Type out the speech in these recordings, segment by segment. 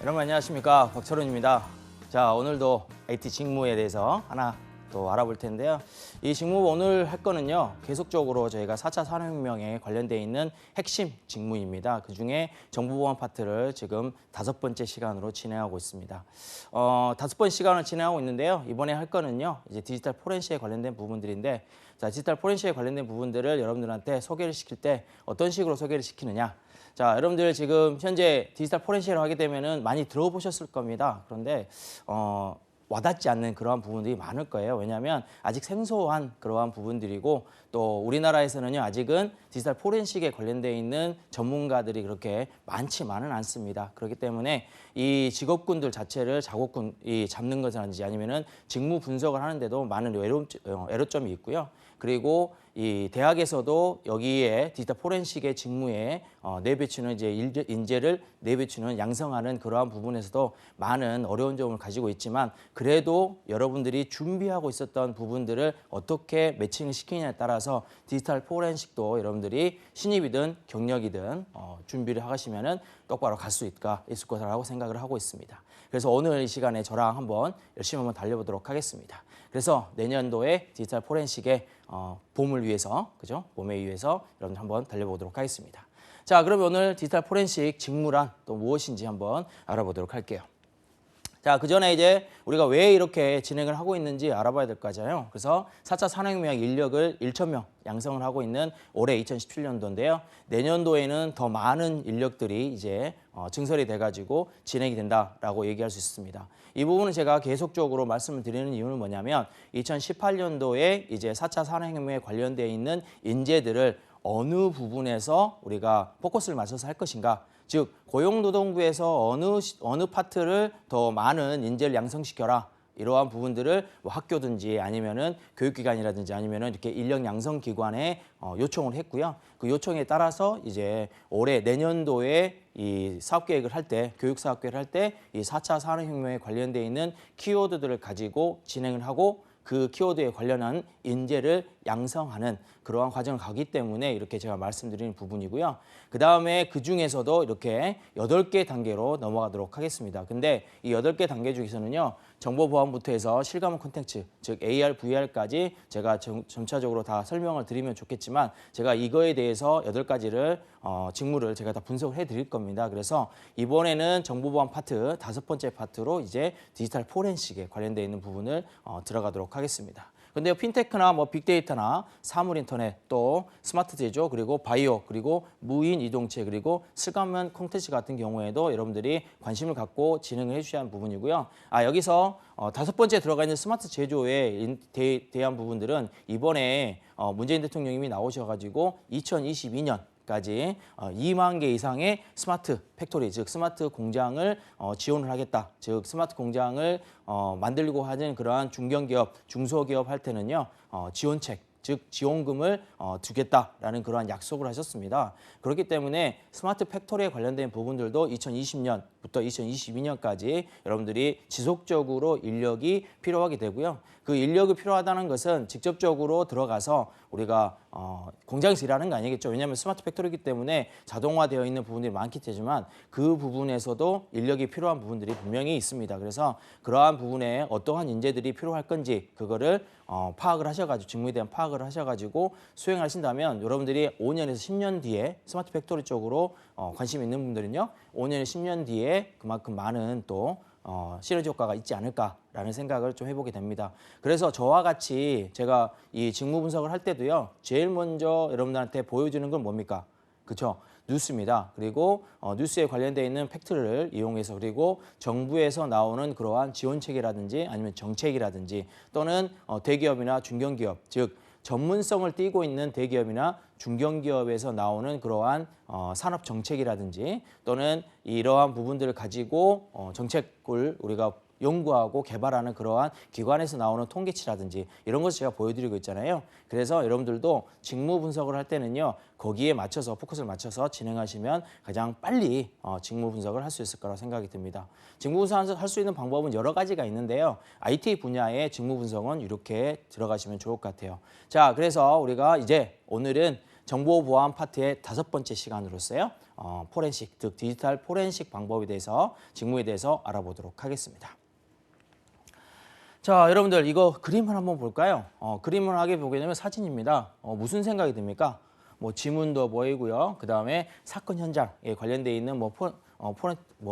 여러분 안녕하십니까, 박철훈입니다. 자, 오늘도 IT 직무에 대해서 하나 또 알아볼 텐데요. 이 직무 오늘 할 거는요, 계속적으로 저희가 4차 산업혁명에 관련되어 있는 핵심 직무입니다. 그중에 정보보안 파트를 지금 5번째 시간으로 진행하고 있습니다. 5번 시간을 진행하고 있는데요. 이번에 할 거는요, 이제 디지털 포렌식에 관련된 부분들인데, 자, 디지털 포렌식에 관련된 부분들을 여러분들한테 소개를 시킬 때 어떤 식으로 소개를 시키느냐. 자, 여러분들 지금 현재 디지털 포렌식을 하게 되면은 많이 들어보셨을 겁니다. 그런데 와닿지 않는 그러한 부분들이 많을 거예요. 왜냐하면 아직 생소한 그러한 부분들이고, 또 우리나라에서는요, 아직은 디지털 포렌식에 관련되어 있는 전문가들이 그렇게 많지만은 않습니다. 그렇기 때문에 이 직업군들 자체를 작업군이 잡는 것이라든지 아니면은 직무 분석을 하는데도 많은 애로점이 있고요. 그리고 이 대학에서도 여기에 디지털 포렌식의 직무에 내배치는 이제 인재를 내배치는 양성하는 그러한 부분에서도 많은 어려운 점을 가지고 있지만, 그래도 여러분들이 준비하고 있었던 부분들을 어떻게 매칭을 시키느냐에 따라서 디지털 포렌식도 여러분들이 신입이든 경력이든 준비를 하시면은 똑바로 갈 수 있을 거라고 생각을 하고 있습니다. 그래서 오늘 이 시간에 저랑 열심히 한번 달려보도록 하겠습니다. 그래서 내년도에 디지털 포렌식의 봄을 위해서, 그죠? 봄에 위해서 여러분 한번 달려보도록 하겠습니다. 자, 그러면 오늘 디지털 포렌식 직무란 또 무엇인지 한번 알아보도록 할게요. 자, 그 전에 이제 우리가 왜 이렇게 진행을 하고 있는지 알아봐야 될 거잖아요. 그래서 4차 산업혁명 인력을 1,000명 양성을 하고 있는 올해 2017년도인데요. 내년도에는 더 많은 인력들이 이제 증설이 돼가지고 진행이 된다라고 얘기할 수 있습니다. 이 부분은 제가 계속적으로 말씀을 드리는 이유는 뭐냐면, 2018년도에 이제 4차 산업혁명에 관련되어 있는 인재들을 어느 부분에서 우리가 포커스를 맞춰서 할 것인가, 즉 고용노동부에서 어느 파트를 더 많은 인재를 양성시켜라, 이러한 부분들을 뭐 학교든지 아니면은 교육기관이라든지 아니면은 이렇게 인력 양성기관에 요청을 했고요. 그 요청에 따라서 이제 올해 내년도에 이 사업계획을 할 때, 교육사업계획을 할 때 이 4차 산업혁명에 관련되어 있는 키워드들을 가지고 진행을 하고, 그 키워드에 관련한 인재를 양성하는 그러한 과정을 가기 때문에 이렇게 제가 말씀드리는 부분이고요. 그 다음에 그 중에서도 이렇게 8개 단계로 넘어가도록 하겠습니다. 근데 이 8개 단계 중에서는요, 정보보안부터 해서 실감은 콘텐츠, 즉 AR, VR까지 제가 점차적으로 다 설명을 드리면 좋겠지만, 제가 이거에 대해서 8가지를 직무를 제가 다 분석을 해드릴 겁니다. 그래서 이번에는 정보보안 파트 5번째 파트로 이제 디지털 포렌식에 관련되어 있는 부분을 들어가도록 하겠습니다. 근데 핀테크나 뭐 빅데이터나 사물 인터넷, 또 스마트 제조, 그리고 바이오, 그리고 무인 이동체, 그리고 실감은 콘텐츠 같은 경우에도 여러분들이 관심을 갖고 진행을 해주셔야 하는 부분이고요. 여기서 5번째 들어가 있는 스마트 제조에 대한 부분들은 이번에 문재인 대통령님이 나오셔가지고 2022년까지 2만 개 이상의 스마트 팩토리, 즉 스마트 공장을 지원을 하겠다. 즉 스마트 공장을 만들고 하는 그러한 중견기업, 중소기업 할 때는요, 지원책, 즉 지원금을 주겠다라는 그러한 약속을 하셨습니다. 그렇기 때문에 스마트 팩토리에 관련된 부분들도 2020년부터 2022년까지 여러분들이 지속적으로 인력이 필요하게 되고요. 그 인력이 필요하다는 것은 직접적으로 들어가서 우리가 공장에서 일하는 거 아니겠죠. 왜냐하면 스마트 팩토리이기 때문에 자동화되어 있는 부분들이 많기 때문에 그 부분에서도 인력이 필요한 부분들이 분명히 있습니다. 그래서 그러한 부분에 어떠한 인재들이 필요할 건지 그거를 파악을 하셔가지고, 직무에 대한 파악을 하셔가지고 수행하신다면, 여러분들이 5년에서 10년 뒤에 스마트 팩토리 쪽으로 관심 있는 분들은요, 5년에서 10년 뒤에 그만큼 많은 또 시너지 효과가 있지 않을까라는 생각을 좀 해보게 됩니다. 그래서 저와 같이 제가 이 직무 분석을 할 때도요, 제일 먼저 여러분들한테 보여주는 건 뭡니까? 그렇죠? 뉴스입니다. 그리고 뉴스에 관련되어 있는 팩트를 이용해서, 그리고 정부에서 나오는 그러한 지원책이라든지 아니면 정책이라든지, 또는 대기업이나 중견기업, 즉 전문성을 띠고 있는 대기업이나 중견기업에서 나오는 그러한 산업 정책이라든지, 또는 이러한 부분들을 가지고 정책을 우리가 연구하고 개발하는 그러한 기관에서 나오는 통계치라든지 이런 것을 제가 보여드리고 있잖아요. 그래서 여러분들도 직무 분석을 할 때는요. 거기에 맞춰서 포커스를 맞춰서 진행하시면 가장 빨리 직무 분석을 할 수 있을 거라고 생각이 듭니다. 직무 분석을 할 수 있는 방법은 여러 가지가 있는데요. IT 분야의 직무 분석은 이렇게 들어가시면 좋을 것 같아요. 자, 그래서 우리가 이제 오늘은 정보보안 파트의 5번째 시간으로서요. 포렌식, 즉 디지털 포렌식 방법에 대해서 직무에 대해서 알아보도록 하겠습니다. 자, 여러분들 이거 그림을 한번 볼까요? 그림을 하게 보게 되면 사진입니다. 무슨 생각이 듭니까? 뭐 지문도 보이고요. 그 다음에 사건 현장에 관련돼 있는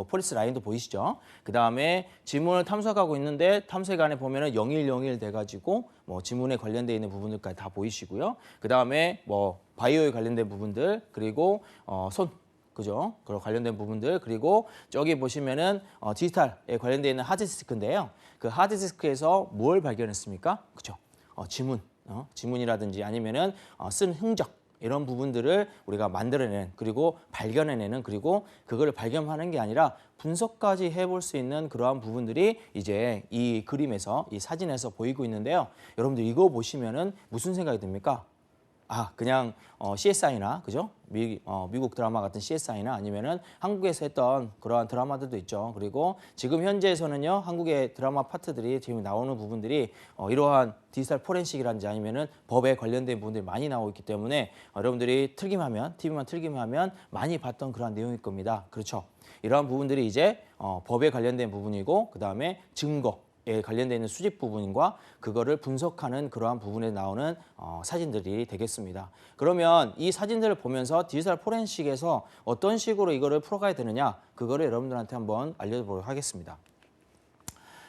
포리스 라인도 보이시죠? 그 다음에 지문을 탐색하고 있는데 탐색 안에 보면은 0101 돼가지고 뭐 지문에 관련돼 있는 부분들까지 다 보이시고요. 그 다음에 뭐 바이오에 관련된 부분들 그리고 그죠? 그런 관련된 부분들 그리고 저기 보시면은 디지털에 관련돼 있는 하드디스크인데요. 그 하드디스크에서 뭘 발견했습니까? 그죠? 지문이라든지 아니면은 쓴 흔적. 이런 부분들을 우리가 만들어내는 그리고 발견해내는 그리고 그거를 발견하는 게 아니라 분석까지 해볼 수 있는 그러한 부분들이 이제 이 그림에서 이 사진에서 보이고 있는데요. 여러분들 이거 보시면은 무슨 생각이 듭니까? 그냥 CSI나 그죠? 미국 드라마 같은 CSI나 아니면은 한국에서 했던 그러한 드라마들도 있죠. 그리고 지금 현재에서는요 한국의 드라마 파트들이 지금 나오는 부분들이 이러한 디지털 포렌식이라든지 아니면은 법에 관련된 부분들이 많이 나오고 있기 때문에 여러분들이 TV만 틀기만 하면 많이 봤던 그러한 내용일 겁니다. 그렇죠? 이러한 부분들이 이제 법에 관련된 부분이고 그 다음에 증거에 관련되어 있는 수집 부분과 그거를 분석하는 그러한 부분에 나오는 사진들이 되겠습니다. 그러면 이 사진들을 보면서 디지털 포렌식에서 어떤 식으로 이거를 풀어가야 되느냐 그거를 여러분들한테 한번 알려보도록 하겠습니다.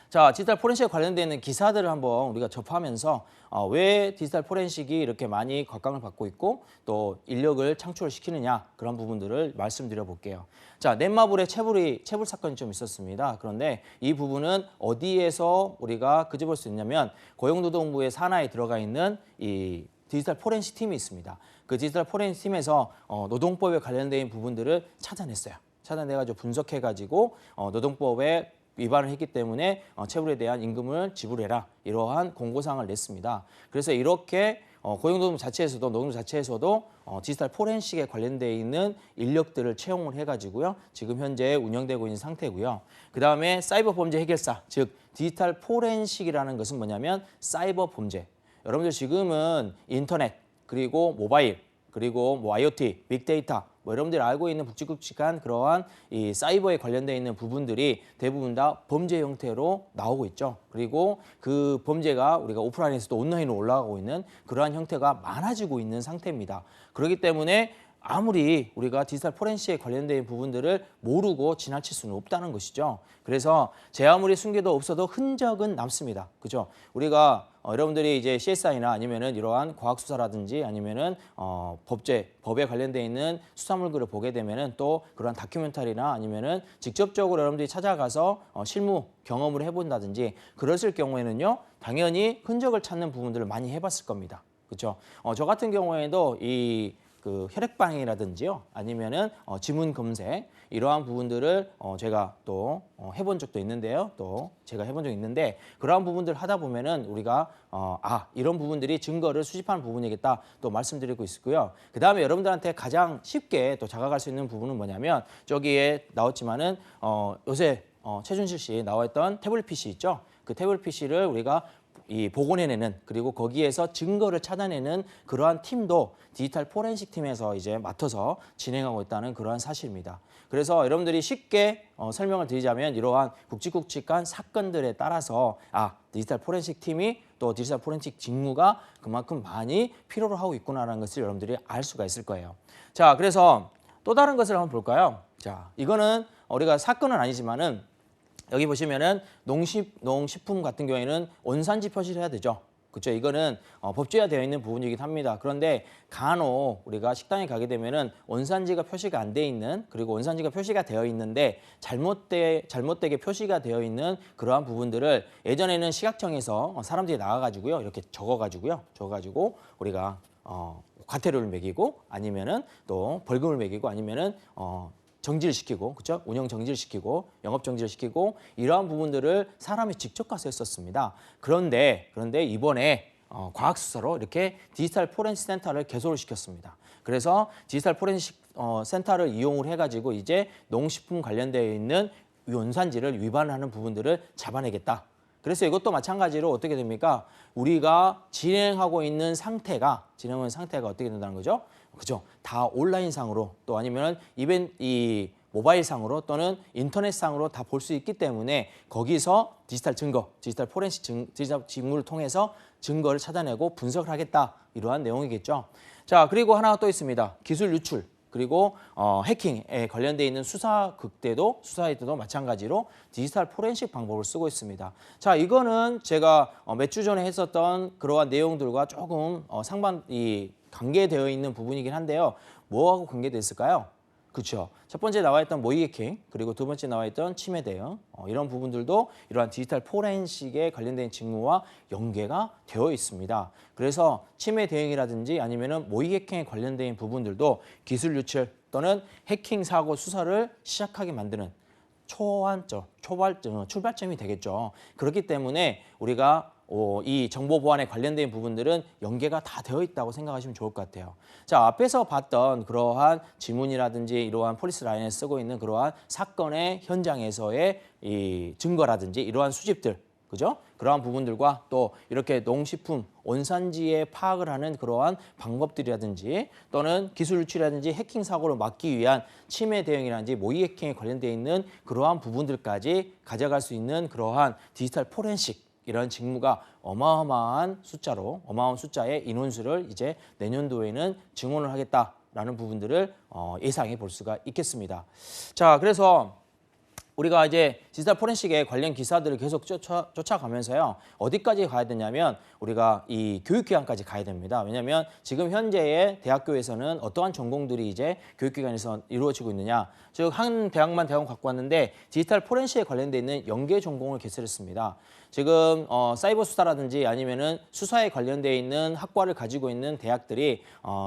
자, 디지털 포렌식에 관련되어 있는 기사들을 한번 우리가 접하면서 왜 디지털 포렌식이 이렇게 많이 각광을 받고 있고 또 인력을 창출시키느냐 그런 부분들을 말씀드려 볼게요. 자, 넷마블의 체불 사건이 좀 있었습니다. 그런데 이 부분은 어디에서 우리가 끄집을 수 있냐면 고용노동부의 산하에 들어가 있는 이 디지털 포렌식 팀이 있습니다. 그 디지털 포렌식 팀에서 노동법에 관련된 부분들을 찾아냈어요. 찾아내가지고 분석해가지고 노동법에 위반을 했기 때문에 체불에 대한 임금을 지불해라 이러한 공고사항을 냈습니다. 그래서 이렇게 고용노동부 자체에서도 노동부 자체에서도 디지털 포렌식에 관련되어 있는 인력들을 채용을 해가지고요. 지금 현재 운영되고 있는 상태고요. 그 다음에 사이버 범죄 해결사, 즉 디지털 포렌식이라는 것은 뭐냐면 사이버 범죄. 여러분들 지금은 인터넷 그리고 모바일 그리고 뭐 IoT, 빅데이터 뭐 여러분들이 알고 있는 굵직굵직한 그러한 이 사이버에 관련되어 있는 부분들이 대부분 다 범죄 형태로 나오고 있죠. 그리고 그 범죄가 우리가 오프라인에서도 온라인으로 올라가고 있는 그러한 형태가 많아지고 있는 상태입니다. 그렇기 때문에 아무리 우리가 디지털 포렌식에 관련된 부분들을 모르고 지나칠 수는 없다는 것이죠. 그래서 제 아무리 숨겨도 없어도 흔적은 남습니다. 그죠? 우리가 여러분들이 이제 CSI나 아니면은 이러한 과학수사라든지 아니면은 법에 관련돼 있는 수사물들을 보게 되면은 또 그런 다큐멘터리나 아니면은 직접적으로 여러분들이 찾아가서 실무 경험을 해본다든지 그랬을 경우에는요 당연히 흔적을 찾는 부분들을 많이 해봤을 겁니다. 그렇죠? 저 같은 경우에도 그 혈액반응이라든지요 아니면은 지문 검색 이러한 부분들을 제가 또 해본 적도 있는데요. 또 제가 해본 적이 있는데 그러한 부분들을 하다 보면은 우리가 이런 부분들이 증거를 수집하는 부분이겠다 또 말씀드리고 있고요. 그 다음에 여러분들한테 가장 쉽게 또 다가갈 수 있는 부분은 뭐냐면 저기에 나왔지만은 요새 최준실 씨 나와있던 태블릿 PC 있죠. 그 태블릿 PC를 우리가 복원해내는 그리고 거기에서 증거를 찾아내는 그러한 팀도 디지털 포렌식 팀에서 이제 맡아서 진행하고 있다는 그러한 사실입니다. 그래서 여러분들이 쉽게 설명을 드리자면 이러한 굵직굵직한 사건들에 따라서 디지털 포렌식 팀이 또 디지털 포렌식 직무가 그만큼 많이 필요로 하고 있구나라는 것을 여러분들이 알 수가 있을 거예요. 자, 그래서 또 다른 것을 한번 볼까요? 자, 이거는 우리가 사건은 아니지만은 여기 보시면은 농식품 같은 경우에는 원산지 표시를 해야 되죠. 그렇죠? 이거는 법제화되어 있는 부분이긴 합니다. 그런데 간혹 우리가 식당에 가게 되면은 원산지가 표시가 안 돼 있는 그리고 원산지가 표시가 되어 있는데 잘못되게 표시가 되어 있는 그러한 부분들을 예전에는 시각청에서 사람들이 나와가지고요 이렇게 적어가지고 우리가 과태료를 매기고 아니면은 또 벌금을 매기고 아니면은 정지를 시키고, 그렇죠? 운영 정지를 시키고, 영업 정지를 시키고 이러한 부분들을 사람이 직접 가서 했었습니다. 그런데 이번에 과학수사로 이렇게 디지털 포렌식 센터를 개소를 시켰습니다. 그래서 디지털 포렌식 센터를 이용을 해가지고 이제 농식품 관련되어 있는 원산지를 위반하는 부분들을 잡아내겠다. 그래서 이것도 마찬가지로 어떻게 됩니까? 우리가 진행하고 있는 상태가 어떻게 된다는 거죠? 그죠? 다 온라인상으로 또 아니면 이 모바일상으로 또는 인터넷상으로 다 볼 수 있기 때문에 거기서 디지털 증거, 디지털 포렌식 디지털 직무를 통해서 증거를 찾아내고 분석을 하겠다. 이러한 내용이겠죠. 자, 그리고 하나가 또 있습니다. 기술 유출. 그리고 해킹에 관련돼 있는 수사에도 마찬가지로 디지털 포렌식 방법을 쓰고 있습니다. 자, 이거는 제가 몇 주 전에 했었던 그러한 내용들과 조금 관계되어 있는 부분이긴 한데요. 뭐하고 관계되어 있을까요? 그렇죠. 첫 번째 나와 있던 모의 해킹, 그리고 두 번째 나와 있던 침해 대응, 이런 부분들도 이러한 디지털 포렌식에 관련된 직무와 연계가 되어 있습니다. 그래서 침해 대응이라든지 아니면은 모의 해킹에 관련된 부분들도 기술 유출 또는 해킹 사고 수사를 시작하게 만드는 출발점이 되겠죠. 그렇기 때문에 우리가 이 정보 보안에 관련된 부분들은 연계가 다 되어 있다고 생각하시면 좋을 것 같아요. 자, 앞에서 봤던 그러한 지문이라든지 이러한 폴리스 라인에 쓰고 있는 그러한 사건의 현장에서의 이 증거라든지 이러한 수집들, 그죠? 그러한 부분들과 또 이렇게 농식품 원산지에 파악을 하는 그러한 방법들이라든지 또는 기술 유출이라든지 해킹 사고를 막기 위한 침해 대응이라든지 모의 해킹에 관련되어 있는 그러한 부분들까지 가져갈 수 있는 그러한 디지털 포렌식 이런 직무가 어마어마한 숫자의 인원수를 이제 내년도에는 증원을 하겠다라는 부분들을 예상해 볼 수가 있겠습니다. 자, 그래서 우리가 이제 디지털 포렌식의 관련 기사들을 계속 쫓아가면서요. 어디까지 가야 되냐면 우리가 이 교육기관까지 가야 됩니다. 왜냐하면 지금 현재의 대학교에서는 어떠한 전공들이 이제 교육기관에서 이루어지고 있느냐. 즉, 한 대학만 갖고 왔는데 디지털 포렌식에 관련돼 있는 연계 전공을 개설했습니다. 지금 사이버 수사라든지 아니면은 수사에 관련돼 있는 학과를 가지고 있는 대학들이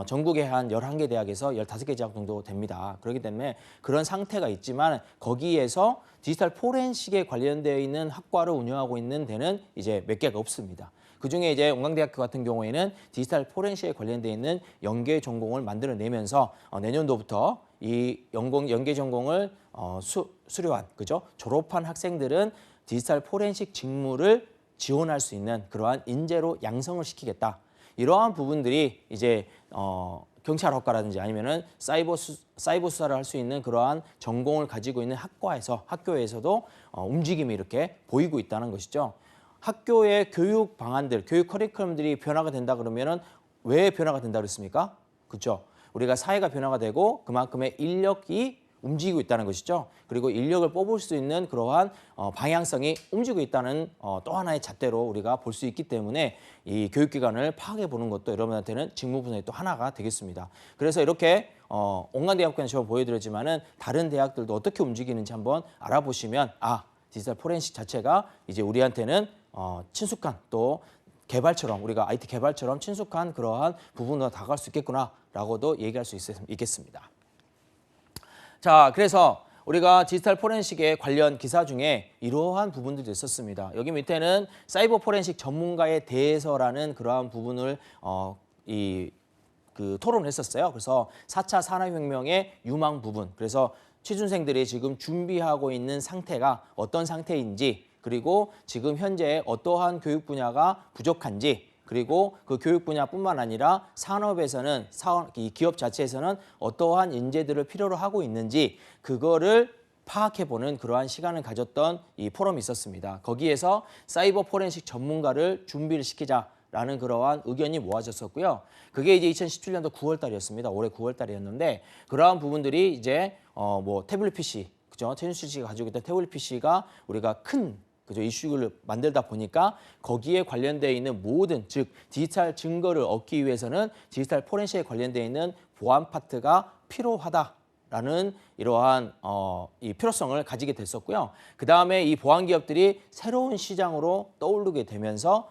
전국에 한 11개 대학에서 15개 대학 정도 됩니다. 그렇기 때문에 그런 상태가 있지만 거기에서 디지털 포렌식에 관련되어 있는 학과를 운영하고 있는 데는 이제 몇 개가 없습니다. 그중에 이제 원광대학교 같은 경우에는 디지털 포렌식에 관련되어 있는 연계 전공을 만들어내면서 내년도부터 이 연계 전공을 수료한, 그죠? 졸업한 학생들은 디지털 포렌식 직무를 지원할 수 있는 그러한 인재로 양성을 시키겠다. 이러한 부분들이 이제 경찰학과라든지 아니면은 사이버 수사를 할 수 있는 그러한 전공을 가지고 있는 학교에서도 움직임이 이렇게 보이고 있다는 것이죠. 학교의 교육 방안들, 교육 커리큘럼들이 변화가 된다 그러면은 왜 변화가 된다 그랬습니까? 그렇죠. 우리가 사회가 변화가 되고 그만큼의 인력이 움직이고 있다는 것이죠. 그리고 인력을 뽑을 수 있는 그러한 방향성이 움직이고 있다는 또 하나의 잣대로 우리가 볼 수 있기 때문에 이 교육기관을 파악해 보는 것도 여러분한테는 직무 분야의 또 하나가 되겠습니다. 그래서 이렇게 온갖대학교는 제가 보여드렸지만은 다른 대학들도 어떻게 움직이는지 한번 알아보시면 디지털 포렌식 자체가 이제 우리한테는 친숙한 또 개발처럼 우리가 IT 개발처럼 친숙한 그러한 부분으로 다가갈 수 있겠구나라고도 얘기할 수 있겠습니다. 자, 그래서 우리가 디지털 포렌식의 관련 기사 중에 이러한 부분들도 있었습니다. 여기 밑에는 사이버 포렌식 전문가에 대해서라는 그러한 부분을 토론을 했었어요. 그래서 4차 산업혁명의 유망 부분, 그래서 취준생들이 지금 준비하고 있는 상태가 어떤 상태인지, 그리고 지금 현재 어떠한 교육 분야가 부족한지, 그리고 그 교육 분야뿐만 아니라 산업에서는 이 기업 자체에서는 어떠한 인재들을 필요로 하고 있는지 그거를 파악해보는 그러한 시간을 가졌던 이 포럼이 있었습니다. 거기에서 사이버 포렌식 전문가를 준비를 시키자라는 그러한 의견이 모아졌었고요. 그게 이제 2017년도 9월 달이었습니다. 올해 9월 달이었는데 그러한 부분들이 이제 태블릿 PC, 그죠? 최준실 씨가 가지고 있던 태블릿 PC가 우리가 큰 이슈를 만들다 보니까 거기에 관련되어 있는 모든, 즉 디지털 증거를 얻기 위해서는 디지털 포렌식에 관련되어 있는 보안 파트가 필요하다라는 이러한 이 필요성을 가지게 됐었고요. 그 다음에 이 보안 기업들이 새로운 시장으로 떠오르게 되면서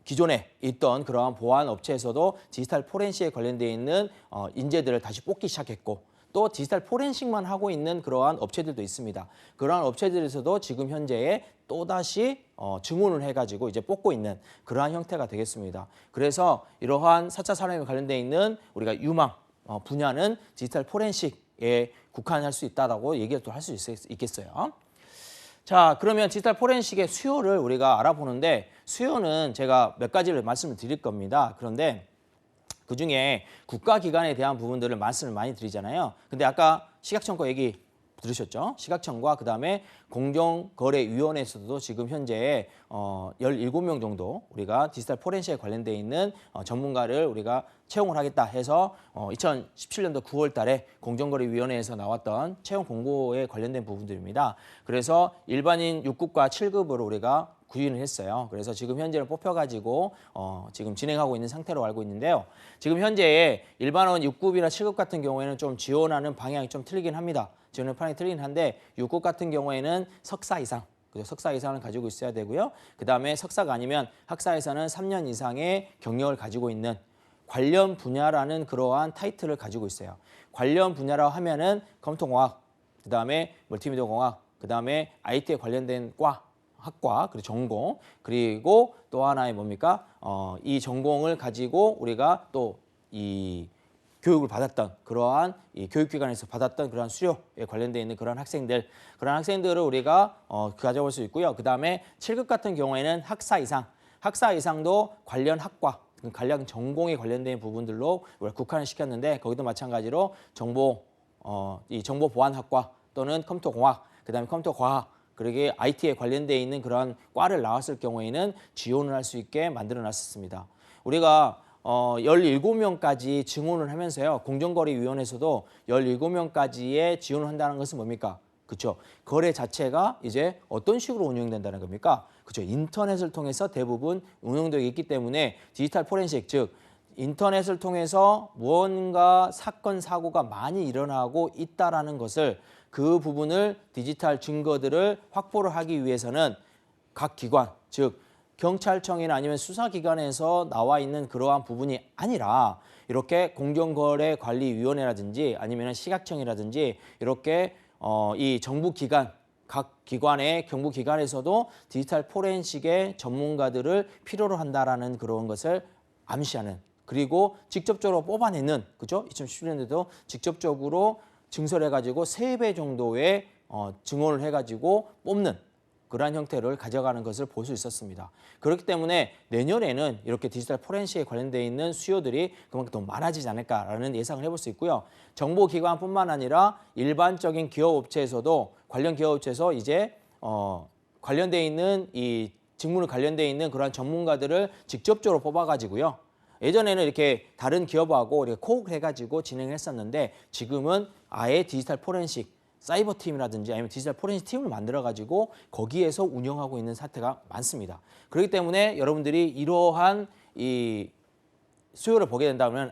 기존에 있던 그러한 보안 업체에서도 디지털 포렌식에 관련되어 있는 인재들을 다시 뽑기 시작했고, 또 디지털 포렌식만 하고 있는 그러한 업체들도 있습니다. 그러한 업체들에서도 지금 현재에 또다시 증원을 해가지고 이제 뽑고 있는 그러한 형태가 되겠습니다. 그래서 이러한 4차 산업에 관련돼 있는 우리가 유망 분야는 디지털 포렌식에 국한할 수 있다라고 얘기를 또 할 수 있겠어요. 자, 그러면 디지털 포렌식의 수요를 우리가 알아보는데 수요는 제가 몇 가지를 말씀을 드릴 겁니다. 그런데 그중에 국가기관에 대한 부분들을 말씀을 많이 드리잖아요. 근데 아까 시각청구 얘기 들으셨죠? 시각청과 그다음에 공정거래위원회에서도 지금 현재 17명 정도 우리가 디지털 포렌식에 관련돼 있는 전문가를 우리가 채용을 하겠다 해서 2017년도 9월 달에 공정거래위원회에서 나왔던 채용 공고에 관련된 부분들입니다. 그래서 일반인 6급과 7급으로 우리가 구인을 했어요. 그래서 지금 현재는 뽑혀가지고 지금 진행하고 있는 상태로 알고 있는데요. 지금 현재 일반원 6급이나 7급 같은 경우에는 좀 지원하는 방향이 좀 틀리긴 합니다. 지원하는 방향이 틀리긴 한데 6급 같은 경우에는 석사 이상, 그죠? 석사 이상을 가지고 있어야 되고요. 그다음에 석사가 아니면 학사에서는 3년 이상의 경력을 가지고 있는 관련 분야라는 그러한 타이틀을 가지고 있어요. 관련 분야라고 하면은 컴퓨터공학, 그다음에 멀티미디어 공학, 그다음에 IT에 관련된 학과, 그리고 전공, 그리고 또 하나의 뭡니까? 이 전공을 가지고 우리가 또 이 교육을 받았던 그러한 이 교육기관에서 받았던 그러한 수료에 관련되어 있는 그런 학생들을 우리가 가져볼 수 있고요. 그다음에 7급 같은 경우에는 학사 이상도 관련 학과, 관련 전공에 관련된 부분들로 우리가 국한을 시켰는데 거기도 마찬가지로 이 정보보안학과 또는 컴퓨터공학, 그다음에 컴퓨터과학, 그러게 IT에 관련되어 있는 그런 과를 나왔을 경우에는 지원을 할 수 있게 만들어놨었습니다. 우리가 17명까지 증원을 하면서요. 공정거래위원회에서도 17명까지의 지원을 한다는 것은 뭡니까? 그렇죠. 거래 자체가 이제 어떤 식으로 운영된다는 겁니까? 그렇죠. 인터넷을 통해서 대부분 운영되고 있기 때문에 디지털 포렌식, 즉 인터넷을 통해서 무언가 사건, 사고가 많이 일어나고 있다라는 것을 그 부분을 디지털 증거들을 확보를 하기 위해서는 각 기관, 즉 경찰청이나 아니면 수사기관에서 나와 있는 그러한 부분이 아니라 이렇게 공정거래관리위원회라든지 아니면 시각청이라든지 이렇게 이 정부기관, 각 기관의 경부기관에서도 디지털 포렌식의 전문가들을 필요로 한다라는 그런 것을 암시하는, 그리고 직접적으로 뽑아내는, 그죠? 2017년에도 직접적으로 증설해가지고 3배 정도의 증원을 해가지고 뽑는 그러한 형태를 가져가는 것을 볼 수 있었습니다. 그렇기 때문에 내년에는 이렇게 디지털 포렌식에 관련되어 있는 수요들이 그만큼 더 많아지지 않을까라는 예상을 해볼 수 있고요. 정보기관뿐만 아니라 일반적인 기업업체에서도 관련 기업업체에서 이제 관련되어 있는 이 직무를 관련되어 있는 그러한 전문가들을 직접적으로 뽑아가지고요. 예전에는 이렇게 다른 기업하고 이렇게 코업을 해가지고 진행을 했었는데 지금은 아예 디지털 포렌식 사이버 팀이라든지 아니면 디지털 포렌식 팀을 만들어가지고 거기에서 운영하고 있는 사태가 많습니다. 그렇기 때문에 여러분들이 이러한 이 수요를 보게 된다면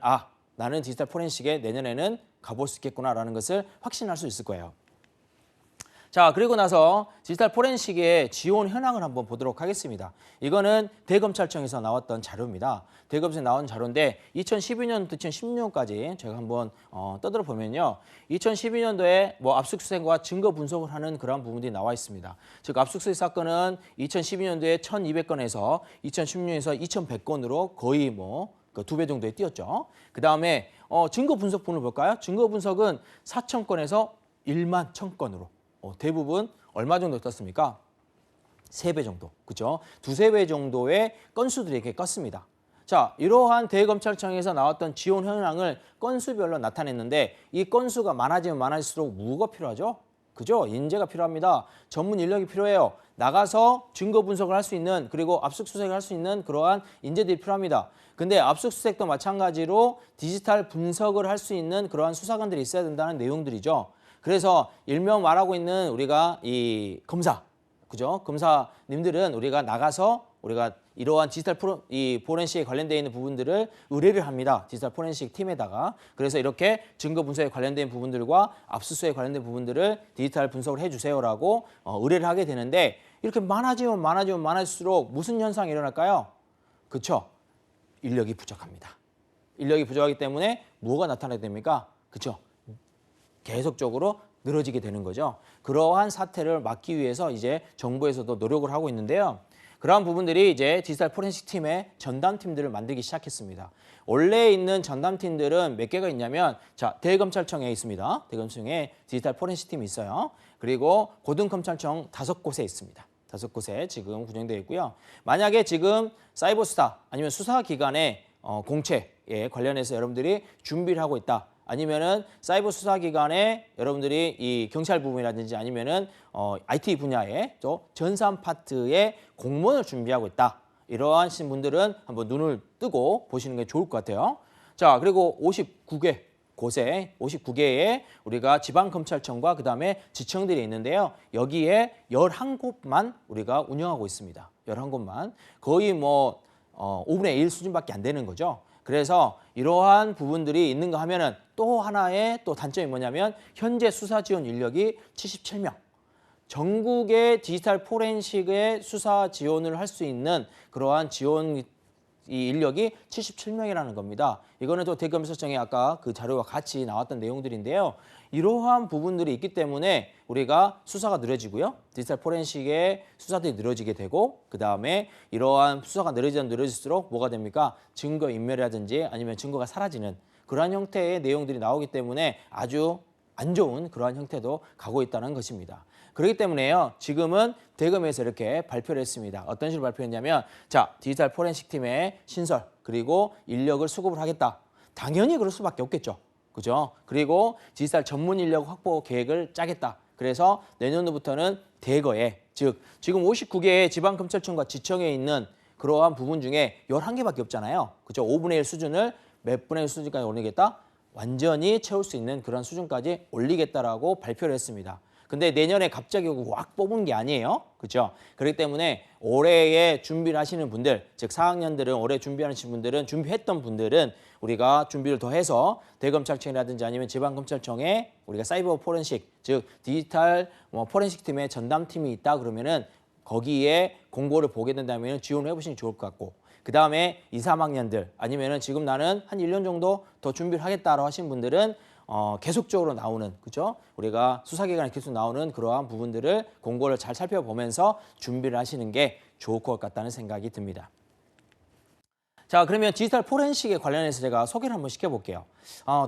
나는 디지털 포렌식에 내년에는 가볼 수 있겠구나라는 것을 확신할 수 있을 거예요. 자, 그리고 나서 디지털 포렌식의 지원 현황을 한번 보도록 하겠습니다. 이거는 대검찰청에서 나왔던 자료입니다. 대검에서 나온 자료인데 2012년부터 2016년까지 제가 한번 떠들어 보면요. 2012년도에 압수수색과 증거 분석을 하는 그런 부분들이 나와 있습니다. 즉 압수수색 사건은 2012년도에 1,200건에서 2016년에서 2,100건으로 거의 그 2배 정도에 뛰었죠. 그 다음에 증거 분석 부분을 볼까요? 증거 분석은 4,000건에서 1만 1,000건으로 대부분 얼마 정도 떴습니까? 3배 정도, 그죠? 2~3배 정도의 건수들이 이렇게 껐습니다. 자, 이러한 대검찰청에서 나왔던 지원 현황을 건수별로 나타냈는데 이 건수가 많아지면 많아질수록 뭐가 필요하죠? 그죠? 인재가 필요합니다. 전문 인력이 필요해요. 나가서 증거 분석을 할 수 있는, 그리고 압수수색을 할 수 있는 그러한 인재들이 필요합니다. 근데 압수수색도 마찬가지로 디지털 분석을 할 수 있는 그러한 수사관들이 있어야 된다는 내용들이죠. 그래서 일명 말하고 있는 우리가 이 검사, 그죠? 검사님들은 우리가 나가서 우리가 이러한 디지털 포렌식에 관련되어 있는 부분들을 의뢰를 합니다. 디지털 포렌식 팀에다가. 그래서 이렇게 증거 분석에 관련된 부분들과 압수수색에 관련된 부분들을 디지털 분석을 해주세요라고 의뢰를 하게 되는데 이렇게 많아지면 많아질수록 무슨 현상이 일어날까요? 그렇죠? 인력이 부족합니다. 인력이 부족하기 때문에 뭐가 나타나게 됩니까? 그렇죠? 계속적으로 늘어지게 되는 거죠. 그러한 사태를 막기 위해서 이제 정부에서도 노력을 하고 있는데요. 그러한 부분들이 이제 디지털 포렌식 팀의 전담팀들을 만들기 시작했습니다. 원래 있는 전담팀들은 몇 개가 있냐면, 자, 대검찰청에 있습니다. 대검찰청에 디지털 포렌식 팀이 있어요. 그리고 고등검찰청 5곳에 있습니다. 5곳에 지금 구성되어 있고요. 만약에 지금 사이버 수사 아니면 수사기관의 공채에 관련해서 여러분들이 준비를 하고 있다. 아니면은 사이버 수사기관에 여러분들이 이 경찰 부분이라든지 아니면은 IT 분야의 또 전산 파트의 공무원을 준비하고 있다. 이러하신 분들은 한번 눈을 뜨고 보시는 게 좋을 것 같아요. 자, 그리고 59개 곳에 59개의 우리가 지방검찰청과 그다음에 지청들이 있는데요. 여기에 11곳만 우리가 운영하고 있습니다. 11곳만. 거의 뭐 5분의 1 수준밖에 안 되는 거죠. 그래서 이러한 부분들이 있는가 하면은 또 하나의 또 단점이 뭐냐면 현재 수사 지원 인력이 77명. 전국의 디지털 포렌식의 수사 지원을 할 수 있는 그러한 지원 이 인력이 77명이라는 겁니다. 이거는 또 대검찰청에 아까 그 자료와 같이 나왔던 내용들인데요. 이러한 부분들이 있기 때문에 우리가 수사가 느려지고요. 디지털 포렌식의 수사들이 느려지게 되고 그다음에 이러한 수사가 느려질수록 뭐가 됩니까? 증거 인멸이라든지 아니면 증거가 사라지는 그러한 형태의 내용들이 나오기 때문에 아주 안 좋은 그러한 형태도 가고 있다는 것입니다. 그렇기 때문에요. 지금은 대검에서 이렇게 발표를 했습니다. 어떤 식으로 발표했냐면 자, 디지털 포렌식 팀의 신설 그리고 인력을 수급을 하겠다. 당연히 그럴 수밖에 없겠죠. 그죠? 그리고 디지털 전문 인력 확보 계획을 짜겠다. 그래서 내년도부터는 대거에 즉 지금 59개의 지방검찰청과 지청에 있는 그러한 부분 중에 11개밖에 없잖아요. 그죠? 5분의 1 수준을 몇 분의 1 수준까지 올리겠다? 완전히 채울 수 있는 그런 수준까지 올리겠다라고 발표를 했습니다. 근데 내년에 갑자기 확 뽑은 게 아니에요. 그렇죠? 그렇기 때문에 올해에 준비를 하시는 분들, 즉 4학년들은 올해 준비하시는 분들은 준비했던 분들은 우리가 준비를 더 해서 대검찰청이라든지 아니면 지방검찰청에 우리가 사이버 포렌식, 즉 디지털 포렌식 팀의 전담팀이 있다 그러면은 거기에 공고를 보게 된다면 지원을 해보시는 게 좋을 것 같고 그다음에 2, 3학년들 아니면은 지금 나는 한 1년 정도 더 준비를 하겠다라고 하신 분들은 계속적으로 나오는 그죠? 우리가 수사기관에 계속 나오는 그러한 부분들을 공고를 잘 살펴보면서 준비를 하시는 게 좋을 것 같다는 생각이 듭니다. 자, 그러면 디지털 포렌식에 관련해서 제가 소개를 한번 시켜볼게요.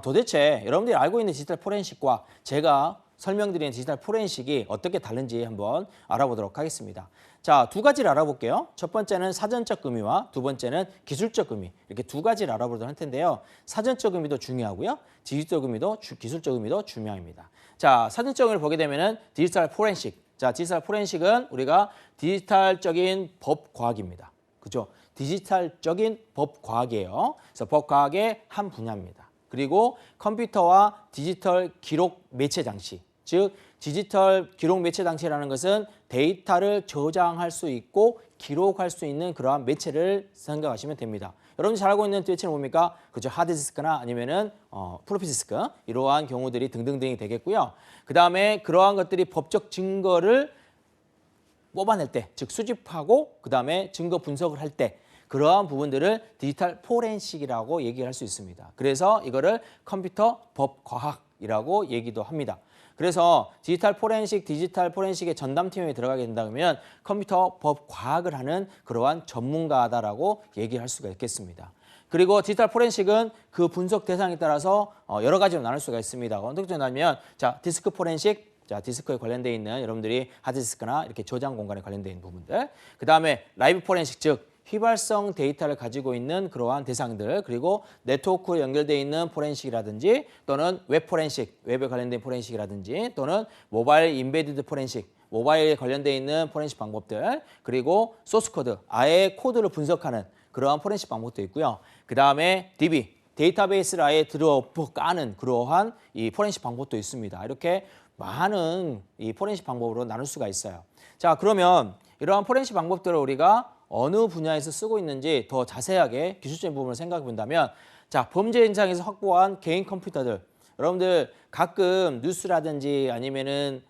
도대체 여러분들이 알고 있는 디지털 포렌식과 제가 설명드리는 디지털 포렌식이 어떻게 다른지 한번 알아보도록 하겠습니다. 자, 두 가지를 알아볼게요. 첫 번째는 사전적 의미와 두 번째는 기술적 의미. 이렇게 두 가지를 알아보도록 할 텐데요. 사전적 의미도 중요하고요. 기술적 의미도 중요합니다. 자, 사전적 의미를 보게 되면은 디지털 포렌식. 자, 디지털 포렌식은 우리가 디지털적인 법과학입니다. 그죠? 디지털적인 법과학이에요. 그래서 법과학의 한 분야입니다. 그리고 컴퓨터와 디지털 기록 매체 장치, 즉 디지털 기록 매체 장치라는 것은 데이터를 저장할 수 있고 기록할 수 있는 그러한 매체를 생각하시면 됩니다. 여러분이 잘 알고 있는 매체는 뭡니까? 그죠? 하드디스크나 아니면은 플로피디스크 이러한 경우들이 등등등이 되겠고요. 그 다음에 그러한 것들이 법적 증거를 뽑아낼 때, 즉 수집하고 그 다음에 증거 분석을 할 때 그러한 부분들을 디지털 포렌식이라고 얘기를 할 수 있습니다. 그래서 이거를 컴퓨터 법과학이라고 얘기도 합니다. 그래서 디지털 포렌식의 전담팀에 들어가게 된다면 컴퓨터 법과학을 하는 그러한 전문가다라고 얘기할 수가 있겠습니다. 그리고 디지털 포렌식은 그 분석 대상에 따라서 여러 가지로 나눌 수가 있습니다. 어떻게 나누면 자, 디스크 포렌식, 자, 디스크에 관련되어 있는 여러분들이 하드디스크나 이렇게 저장 공간에 관련되어 있는 부분들. 그 다음에 라이브 포렌식, 즉 휘발성 데이터를 가지고 있는 그러한 대상들, 그리고 네트워크에 연결되어 있는 포렌식이라든지 또는 웹 포렌식, 웹에 관련된 포렌식이라든지 또는 모바일 인베디드 포렌식, 모바일에 관련되어 있는 포렌식 방법들, 그리고 소스 코드, 아예 코드를 분석하는 그러한 포렌식 방법도 있고요. 그 다음에 DB, 데이터베이스를 아예 들어엎어 까는 그러한 이 포렌식 방법도 있습니다. 이렇게 많은 이 포렌식 방법으로 나눌 수가 있어요. 자, 그러면 이러한 포렌식 방법들을 우리가 어느 분야에서 쓰고 있는지 더 자세하게 기술적인 부분을 생각해 본다면 자, 범죄 현장에서 확보한 개인 컴퓨터들 여러분들 가끔 뉴스라든지 아니면은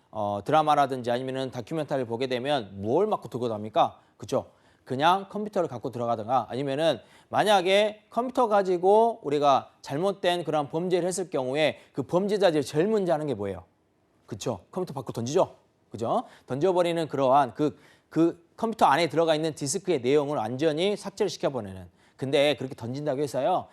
드라마라든지 아니면은 다큐멘터리를 보게 되면 뭘 맞고 들고 답니까? 그죠? 그냥 컴퓨터를 갖고 들어가든가 아니면은 만약에 컴퓨터 가지고 우리가 잘못된 그런 범죄를 했을 경우에 그 범죄자들이 제일 먼저 하는 게 뭐예요? 그렇죠? 컴퓨터 밖으로 던지죠? 그죠? 던져버리는 그러한 그 컴퓨터 안에 들어가 있는 디스크의 내용을 완전히 삭제를 시켜버리는. 근데 그렇게 던진다고 해서요.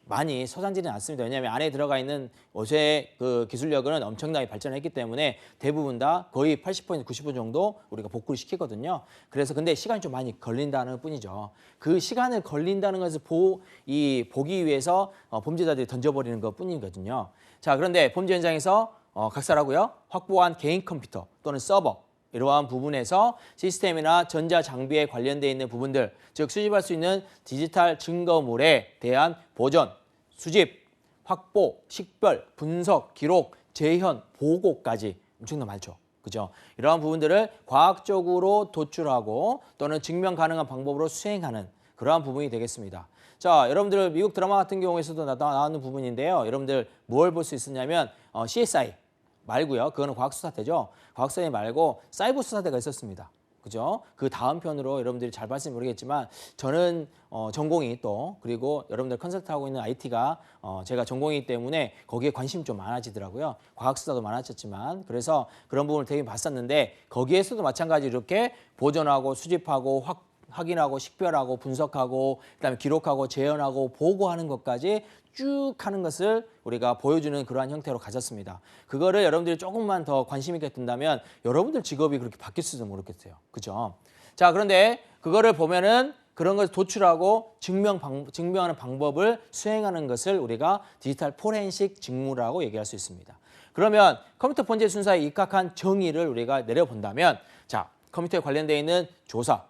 많이 소산지는 않습니다. 왜냐하면 안에 들어가 있는 어제 그 기술력은 엄청나게 발전했기 때문에 대부분 다 거의 80% 90% 정도 우리가 복구를 시키거든요. 그래서 근데 시간이 좀 많이 걸린다는 뿐이죠. 그 시간을 걸린다는 것을 보기 위해서 범죄자들이 던져버리는 것 뿐이거든요. 자, 그런데 범죄 현장에서 각설하고요. 확보한 개인 컴퓨터 또는 서버 이러한 부분에서 시스템이나 전자장비에 관련되어 있는 부분들, 즉 수집할 수 있는 디지털 증거물에 대한 보존, 수집, 확보, 식별, 분석, 기록, 재현, 보고까지 엄청나게 많죠. 그죠? 이러한 부분들을 과학적으로 도출하고 또는 증명 가능한 방법으로 수행하는 그러한 부분이 되겠습니다. 자, 여러분들 미국 드라마 같은 경우에서도 나오는 부분인데요. 여러분들 뭘 볼 수 있었냐면 CSI 말고요. 그거는 과학수사대죠. 과학수사대 말고 사이버 수사대가 있었습니다. 그죠? 그 다음 편으로 여러분들이 잘 봤을지 모르겠지만 저는 전공이 또 그리고 여러분들 컨설트하고 있는 IT가 제가 전공이기 때문에 거기에 관심이 좀 많아지더라고요. 과학수사도 많아졌지만 그래서 그런 부분을 되게 봤었는데 거기에서도 마찬가지로 이렇게 보존하고 수집하고 확인하고 식별하고 분석하고 그다음에 기록하고 재현하고 보고하는 것까지 쭉 하는 것을 우리가 보여주는 그러한 형태로 가졌습니다. 그거를 여러분들이 조금만 더 관심 있게 든다면 여러분들 직업이 그렇게 바뀔지도 모르겠어요. 그죠? 자, 그런데 그거를 보면은 그런 것을 도출하고 증명하는 방법을 수행하는 것을 우리가 디지털 포렌식 직무라고 얘기할 수 있습니다. 그러면 컴퓨터 범죄 순사에 입각한 정의를 우리가 내려본다면 자, 컴퓨터에 관련되어 있는 조사,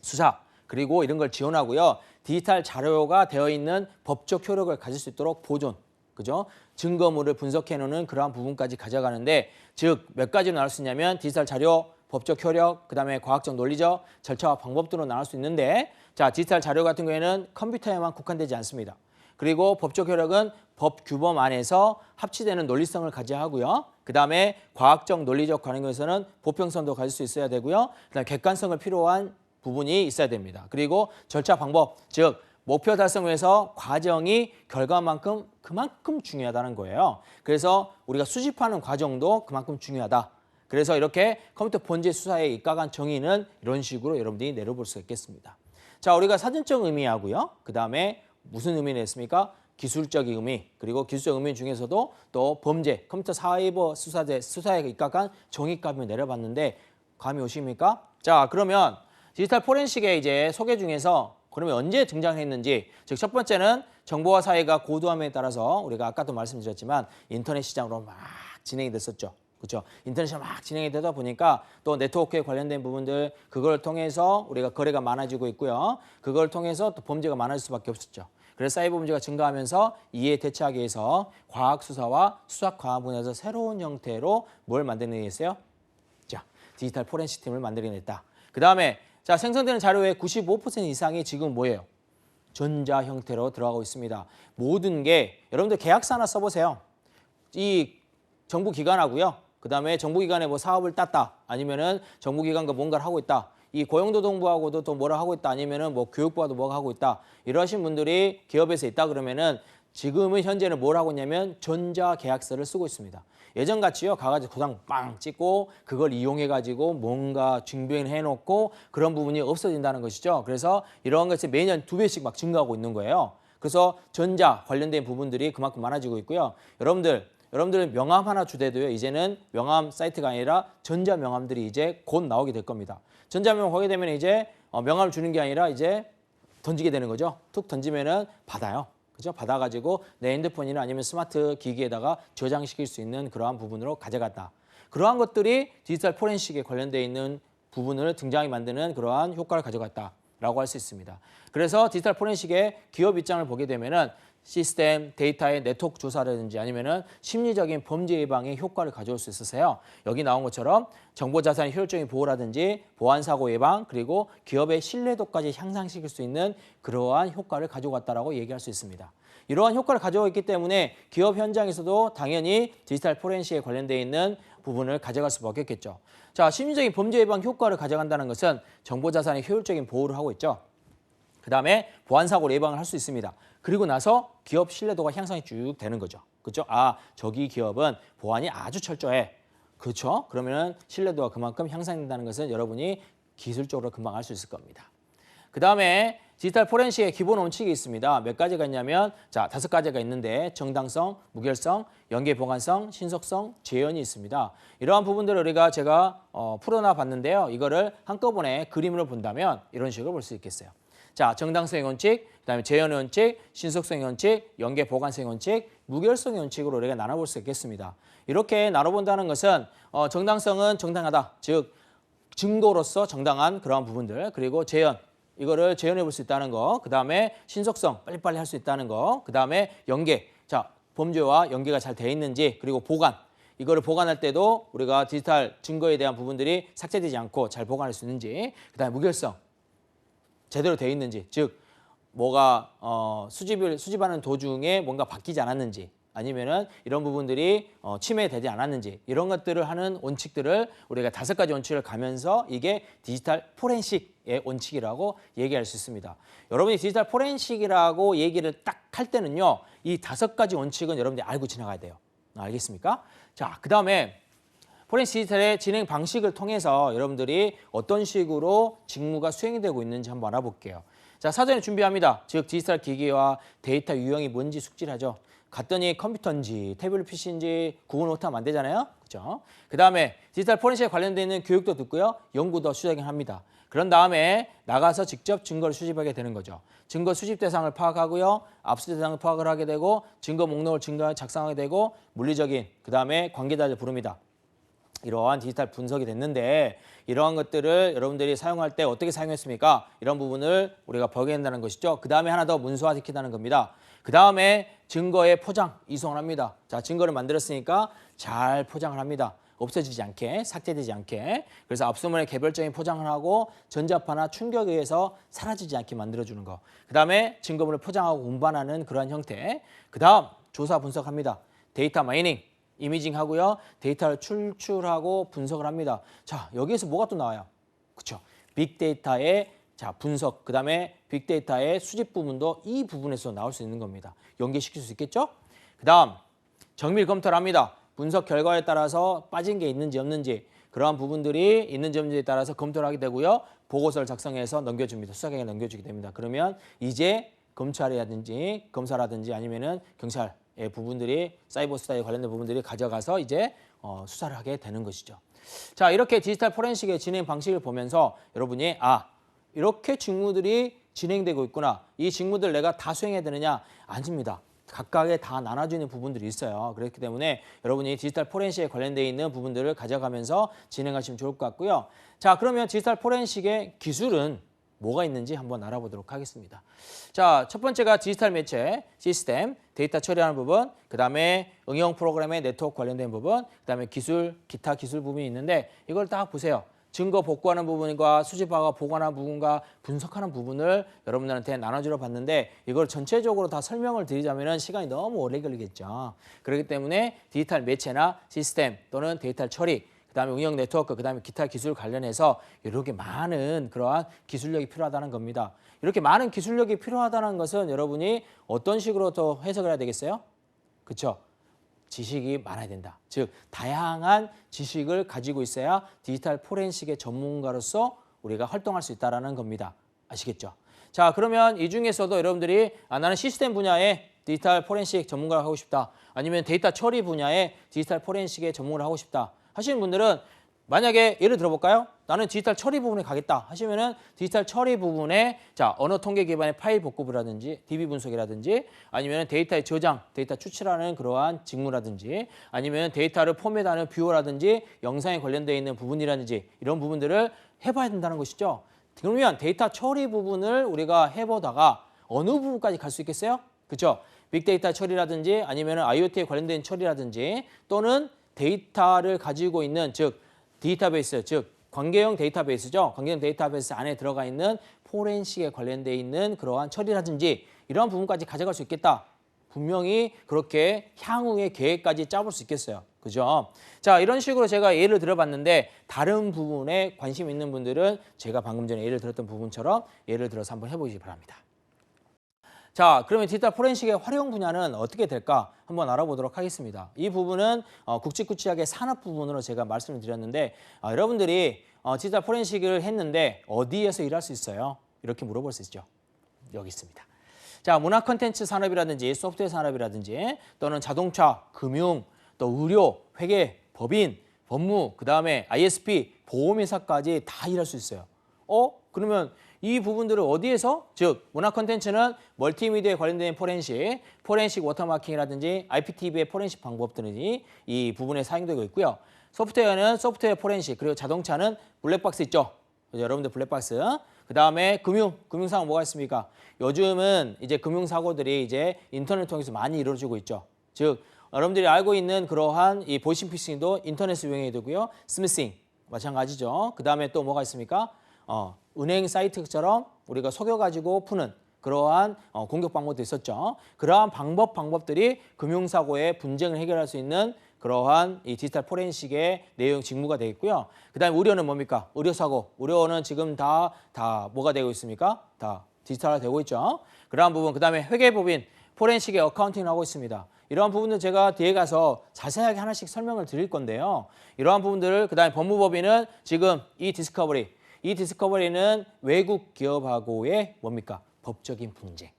수사, 그리고 이런 걸 지원하고요. 디지털 자료가 되어 있는 법적 효력을 가질 수 있도록 보존, 그죠? 증거물을 분석해놓는 그러한 부분까지 가져가는데 즉 몇 가지로 나눌 수 있냐면 디지털 자료, 법적 효력, 그다음에 과학적 논리적, 절차와 방법들로 나눌 수 있는데 자, 디지털 자료 같은 경우에는 컴퓨터에만 국한되지 않습니다. 그리고 법적 효력은 법 규범 안에서 합치되는 논리성을 가져야 하고요. 그다음에 과학적 논리적 관행에서는 보편성도 가질 수 있어야 되고요. 그다음에 객관성을 필요한 부분이 있어야 됩니다. 그리고 절차 방법, 즉 목표 달성을 위해서 과정이 결과만큼 그만큼 중요하다는 거예요. 그래서 우리가 수집하는 과정도 그만큼 중요하다. 그래서 이렇게 컴퓨터 범죄 수사에 입각한 정의는 이런 식으로 여러분들이 내려볼 수 있겠습니다. 자, 우리가 사전적 의미하고요. 그다음에 무슨 의미를 냈습니까? 기술적인 의미, 그리고 기술적 의미 중에서도 또 범죄, 컴퓨터 사이버 수사에 입각한 정의값을 내려봤는데 감이 오십니까? 자, 그러면 디지털 포렌식의 이제 소개 중에서 그러면 언제 등장했는지, 즉 첫 번째는 정보화 사회가 고도함에 따라서 우리가 아까도 말씀드렸지만 인터넷 시장으로 막 진행이 됐었죠. 그렇죠? 인터넷이 막 진행이 되다 보니까 또 네트워크에 관련된 부분들 그걸 통해서 우리가 거래가 많아지고 있고요. 그걸 통해서 또 범죄가 많아질 수밖에 없었죠. 그래서 사이버 범죄가 증가하면서 이에 대처하기 위해서 과학 수사와 수사 과학 분야에서 새로운 형태로 뭘 만들어내겠어요? 자, 디지털 포렌식 팀을 만들어냈다. 그다음에 자, 생성되는 자료의 95% 이상이 지금 뭐예요? 전자 형태로 들어가고 있습니다. 모든 게 여러분들 계약서 하나 써보세요. 이 정부기관하고요. 그다음에 정부기관에 뭐 사업을 땄다. 아니면은 정부기관과 뭔가를 하고 있다. 이 고용노동부하고도 또 뭐라 하고 있다. 아니면은 뭐 교육부와도 뭐가 하고 있다. 이러신 분들이 기업에서 있다 그러면은 지금은 현재는 뭘 하고 있냐면 전자계약서를 쓰고 있습니다. 예전같이요. 가가지고 도장 빵 찍고 그걸 이용해가지고 뭔가 증빙해놓고 그런 부분이 없어진다는 것이죠. 그래서 이런 것이 매년 2배씩 막 증가하고 있는 거예요. 그래서 전자 관련된 부분들이 그만큼 많아지고 있고요. 여러분들은 명함 하나 주대도요. 이제는 명함 사이트가 아니라 전자 명함들이 이제 곧 나오게 될 겁니다. 전자 명함 하게 되면 이제 명함을 주는 게 아니라 이제 던지게 되는 거죠. 툭 던지면은 받아요. 그죠? 받아가지고 내 핸드폰이나 아니면 스마트 기기에다가 저장시킬 수 있는 그러한 부분으로 가져갔다. 그러한 것들이 디지털 포렌식에 관련되어 있는 부분을 등장하게 만드는 그러한 효과를 가져갔다라고 할 수 있습니다. 그래서 디지털 포렌식의 기업 입장을 보게 되면은 시스템, 데이터의 네트워크 조사라든지 아니면은 심리적인 범죄 예방에 효과를 가져올 수 있어서요. 여기 나온 것처럼 정보 자산의 효율적인 보호라든지 보안 사고 예방 그리고 기업의 신뢰도까지 향상시킬 수 있는 그러한 효과를 가져갔다라고 얘기할 수 있습니다. 이러한 효과를 가져오고 있기 때문에 기업 현장에서도 당연히 디지털 포렌식에 관련되어 있는 부분을 가져갈 수밖에 없겠죠. 자, 심리적인 범죄 예방 효과를 가져간다는 것은 정보 자산의 효율적인 보호를 하고 있죠. 그다음에 보안 사고를 예방을 할 수 있습니다. 그리고 나서 기업 신뢰도가 향상이 쭉 되는 거죠. 그렇죠? 아, 저기 기업은 보안이 아주 철저해. 그렇죠? 그러면 신뢰도가 그만큼 향상된다는 것은 여러분이 기술적으로 금방 알 수 있을 겁니다. 그다음에 디지털 포렌식의 기본 원칙이 있습니다. 몇 가지가 있냐면 자, 5가지가 있는데 정당성, 무결성, 연계 보관성, 신속성, 재현이 있습니다. 이러한 부분들을 제가 풀어놔 봤는데요. 이거를 한꺼번에 그림으로 본다면 이런 식으로 볼 수 있겠어요. 자, 정당성의 원칙, 그다음에 재현의 원칙, 신속성의 원칙, 연계 보관성의 원칙, 무결성의 원칙으로 우리가 나눠볼 수 있겠습니다. 이렇게 나눠본다는 것은 정당성은 정당하다, 즉 증거로서 정당한 그러한 부분들, 그리고 재현, 이거를 재현해 볼 수 있다는 거, 그 다음에 신속성, 빨리빨리 할 수 있다는 거, 그 다음에 연계, 자, 범죄와 연계가 잘 돼 있는지, 그리고 보관, 이거를 보관할 때도 우리가 디지털 증거에 대한 부분들이 삭제되지 않고 잘 보관할 수 있는지, 그 다음에 무결성, 제대로 돼 있는지, 즉 뭐가 수집하는 도중에 뭔가 바뀌지 않았는지, 아니면은 이런 부분들이 침해되지 않았는지, 이런 것들을 하는 원칙들을 우리가 5가지 원칙을 가면서 이게 디지털 포렌식의 원칙이라고 얘기할 수 있습니다. 여러분이 디지털 포렌식이라고 얘기를 딱 할 때는요, 이 5가지 원칙은 여러분들이 알고 지나가야 돼요. 알겠습니까? 자, 그 다음에 포렌식 디지털의 진행 방식을 통해서 여러분들이 어떤 식으로 직무가 수행이 되고 있는지 한번 알아볼게요. 자, 사전에 준비합니다. 즉 디지털 기기와 데이터 유형이 뭔지 숙지를 하죠. 갔더니 컴퓨터인지 태블릿 PC인지 구분 못하면 안 되잖아요. 그렇죠? 그 다음에 디지털 포렌식에 관련되어 있는 교육도 듣고요. 연구도 수행합니다. 그런 다음에 나가서 직접 증거를 수집하게 되는 거죠. 증거 수집 대상을 파악하고요. 압수 대상을 파악을 하게 되고 증거 목록을 작성하게 되고 물리적인 그 다음에 관계자를 부릅니다. 이러한 디지털 분석이 됐는데 이러한 것들을 여러분들이 사용할 때 어떻게 사용했습니까? 이런 부분을 우리가 발견한다는 것이죠. 그 다음에 하나 더 문서화시킨다는 겁니다. 그 다음에 증거의 포장, 이송을 합니다. 자, 증거를 만들었으니까 잘 포장을 합니다. 없어지지 않게, 삭제되지 않게. 그래서 압수문의 개별적인 포장을 하고 전자파나 충격에 의해서 사라지지 않게 만들어주는 거. 그 다음에 증거물을 포장하고 운반하는 그러한 형태. 그 다음 조사 분석합니다. 데이터 마이닝, 이미징 하고요. 데이터를 출출하고 분석을 합니다. 자, 여기에서 뭐가 또 나와요? 그렇죠? 빅데이터의 분석, 그 다음에 빅데이터의 수집 부분도 이 부분에서 나올 수 있는 겁니다. 연계시킬 수 있겠죠? 그 다음 정밀 검토를 합니다. 분석 결과에 따라서 빠진 게 있는지 없는지, 그러한 부분들이 있는지 없는지에 따라서 검토를 하게 되고요. 보고서를 작성해서 넘겨줍니다. 수사경에 넘겨주게 됩니다. 그러면 이제 검찰이라든지 검사라든지 아니면은 경찰의 부분들이 사이버 수사에 관련된 부분들이 가져가서 이제 수사를 하게 되는 것이죠. 자, 이렇게 디지털 포렌식의 진행 방식을 보면서 여러분이 이렇게 직무들이 진행되고 있구나. 이 직무들 내가 다 수행해야 되느냐? 아닙니다. 각각에 다 나눠지는 부분들이 있어요. 그렇기 때문에 여러분이 디지털 포렌식에 관련되어 있는 부분들을 가져가면서 진행하시면 좋을 것 같고요. 자, 그러면 디지털 포렌식의 기술은 뭐가 있는지 한번 알아보도록 하겠습니다. 자, 첫 번째가 디지털 매체, 시스템, 데이터 처리하는 부분, 그 다음에 응용 프로그램의 네트워크 관련된 부분, 그 다음에 기술, 기타 기술 부분이 있는데 이걸 딱 보세요. 증거 복구하는 부분과 수집하고 보관하는 부분과 분석하는 부분을 여러분들한테 나눠주러 봤는데 이걸 전체적으로 다 설명을 드리자면 시간이 너무 오래 걸리겠죠. 그렇기 때문에 디지털 매체나 시스템 또는 데이터 처리, 그다음에 응용 네트워크, 그다음에 기타 기술 관련해서 이렇게 많은 그러한 기술력이 필요하다는 겁니다. 이렇게 많은 기술력이 필요하다는 것은 여러분이 어떤 식으로 더 해석을 해야 되겠어요? 그렇죠? 지식이 많아야 된다. 즉 다양한 지식을 가지고 있어야 디지털 포렌식의 전문가로서 우리가 활동할 수 있다는 겁니다. 아시겠죠? 자, 그러면 이 중에서도 여러분들이 나는 시스템 분야의 디지털 포렌식 전문가를 하고 싶다. 아니면 데이터 처리 분야의 디지털 포렌식의 전문가를 하고 싶다. 하시는 분들은 만약에 예를 들어볼까요? 나는 디지털 처리 부분에 가겠다 하시면은 디지털 처리 부분에 언어 통계 기반의 파일 복구라든지 DB 분석이라든지 아니면 데이터의 저장, 데이터 추출하는 그러한 직무라든지 아니면 데이터를 포맷하는 뷰어라든지 영상에 관련되어 있는 부분이라든지 이런 부분들을 해봐야 된다는 것이죠. 그러면 데이터 처리 부분을 우리가 해보다가 어느 부분까지 갈 수 있겠어요? 그렇죠? 빅데이터 처리라든지 아니면 IoT에 관련된 처리라든지 또는 데이터를 가지고 있는 즉 데이터베이스, 즉 관계형 데이터베이스죠. 관계형 데이터베이스 안에 들어가 있는 포렌식에 관련되어 있는 그러한 처리라든지 이러한 부분까지 가져갈 수 있겠다. 분명히 그렇게 향후의 계획까지 짜볼 수 있겠어요. 그죠? 자, 이런 식으로 제가 예를 들어봤는데 다른 부분에 관심 있는 분들은 제가 방금 전에 예를 들었던 부분처럼 예를 들어서 한번 해보시기 바랍니다. 자, 그러면 디지털 포렌식의 활용 분야는 어떻게 될까 한번 알아보도록 하겠습니다. 이 부분은 굵직굵직하게 산업 부분으로 제가 말씀을 드렸는데 여러분들이 디지털 포렌식을 했는데 어디에서 일할 수 있어요? 이렇게 물어볼 수 있죠. 여기 있습니다. 자, 문화 콘텐츠 산업이라든지 소프트웨어 산업이라든지 또는 자동차, 금융, 또 의료, 회계, 법인, 법무, 그다음에 ISP, 보험회사까지 다 일할 수 있어요. 그러면 이 부분들을 어디에서? 즉, 문화 콘텐츠는 멀티미디어에 관련된 포렌식 워터마킹이라든지 IPTV의 포렌식 방법들이 이 부분에 사용되고 있고요. 소프트웨어는 소프트웨어 포렌식, 그리고 자동차는 블랙박스 있죠? 그죠? 여러분들 블랙박스. 그다음에 금융사고 뭐가 있습니까? 요즘은 이제 금융사고들이 이제 인터넷 통해서 많이 이루어지고 있죠. 즉, 여러분들이 알고 있는 그러한 이 보이스피싱도 인터넷을 이용해야 되고요. 스미싱 마찬가지죠. 그다음에 또 뭐가 있습니까? 은행 사이트처럼 우리가 속여가지고 푸는 그러한 공격 방법도 있었죠. 그러한 방법들이 금융사고의 분쟁을 해결할 수 있는 그러한 이 디지털 포렌식의 내용 직무가 되겠고요. 그다음에 의료는 뭡니까? 의료사고. 의료는 지금 다 뭐가 되고 있습니까? 다 디지털화 되고 있죠. 그러한 부분. 그다음에 회계법인 포렌식의 어카운팅을 하고 있습니다. 이러한 부분들 제가 뒤에 가서 자세하게 하나씩 설명을 드릴 건데요. 이러한 부분들을 그다음에 법무법인은 지금 이 디스커버리는 외국 기업하고의 뭡니까? 법적인 분쟁.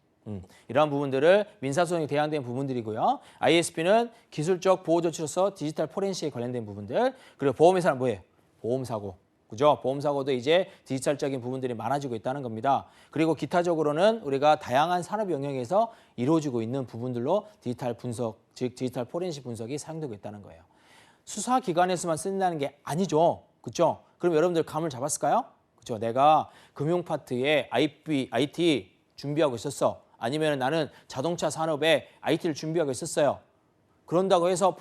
이러한 부분들을 민사소송에 대항된 부분들이고요. ISP는 기술적 보호 조치로서 디지털 포렌식에 관련된 부분들. 그리고 보험회사는 뭐예요? 보험사고. 그죠? 보험사고도 이제 디지털적인 부분들이 많아지고 있다는 겁니다. 그리고 기타적으로는 우리가 다양한 산업 영역에서 이루어지고 있는 부분들로 디지털 분석, 즉 디지털 포렌식 분석이 사용되고 있다는 거예요. 수사기관에서만 쓴다는 게 아니죠. 그렇죠? 그럼 여러분들 감을 잡았을까요? 그렇죠? 내가 금융 파트에 IT 준비하고 있었어. 아니면 나는 자동차 산업에 IT를 준비하고 있었어요. 그런다고 해서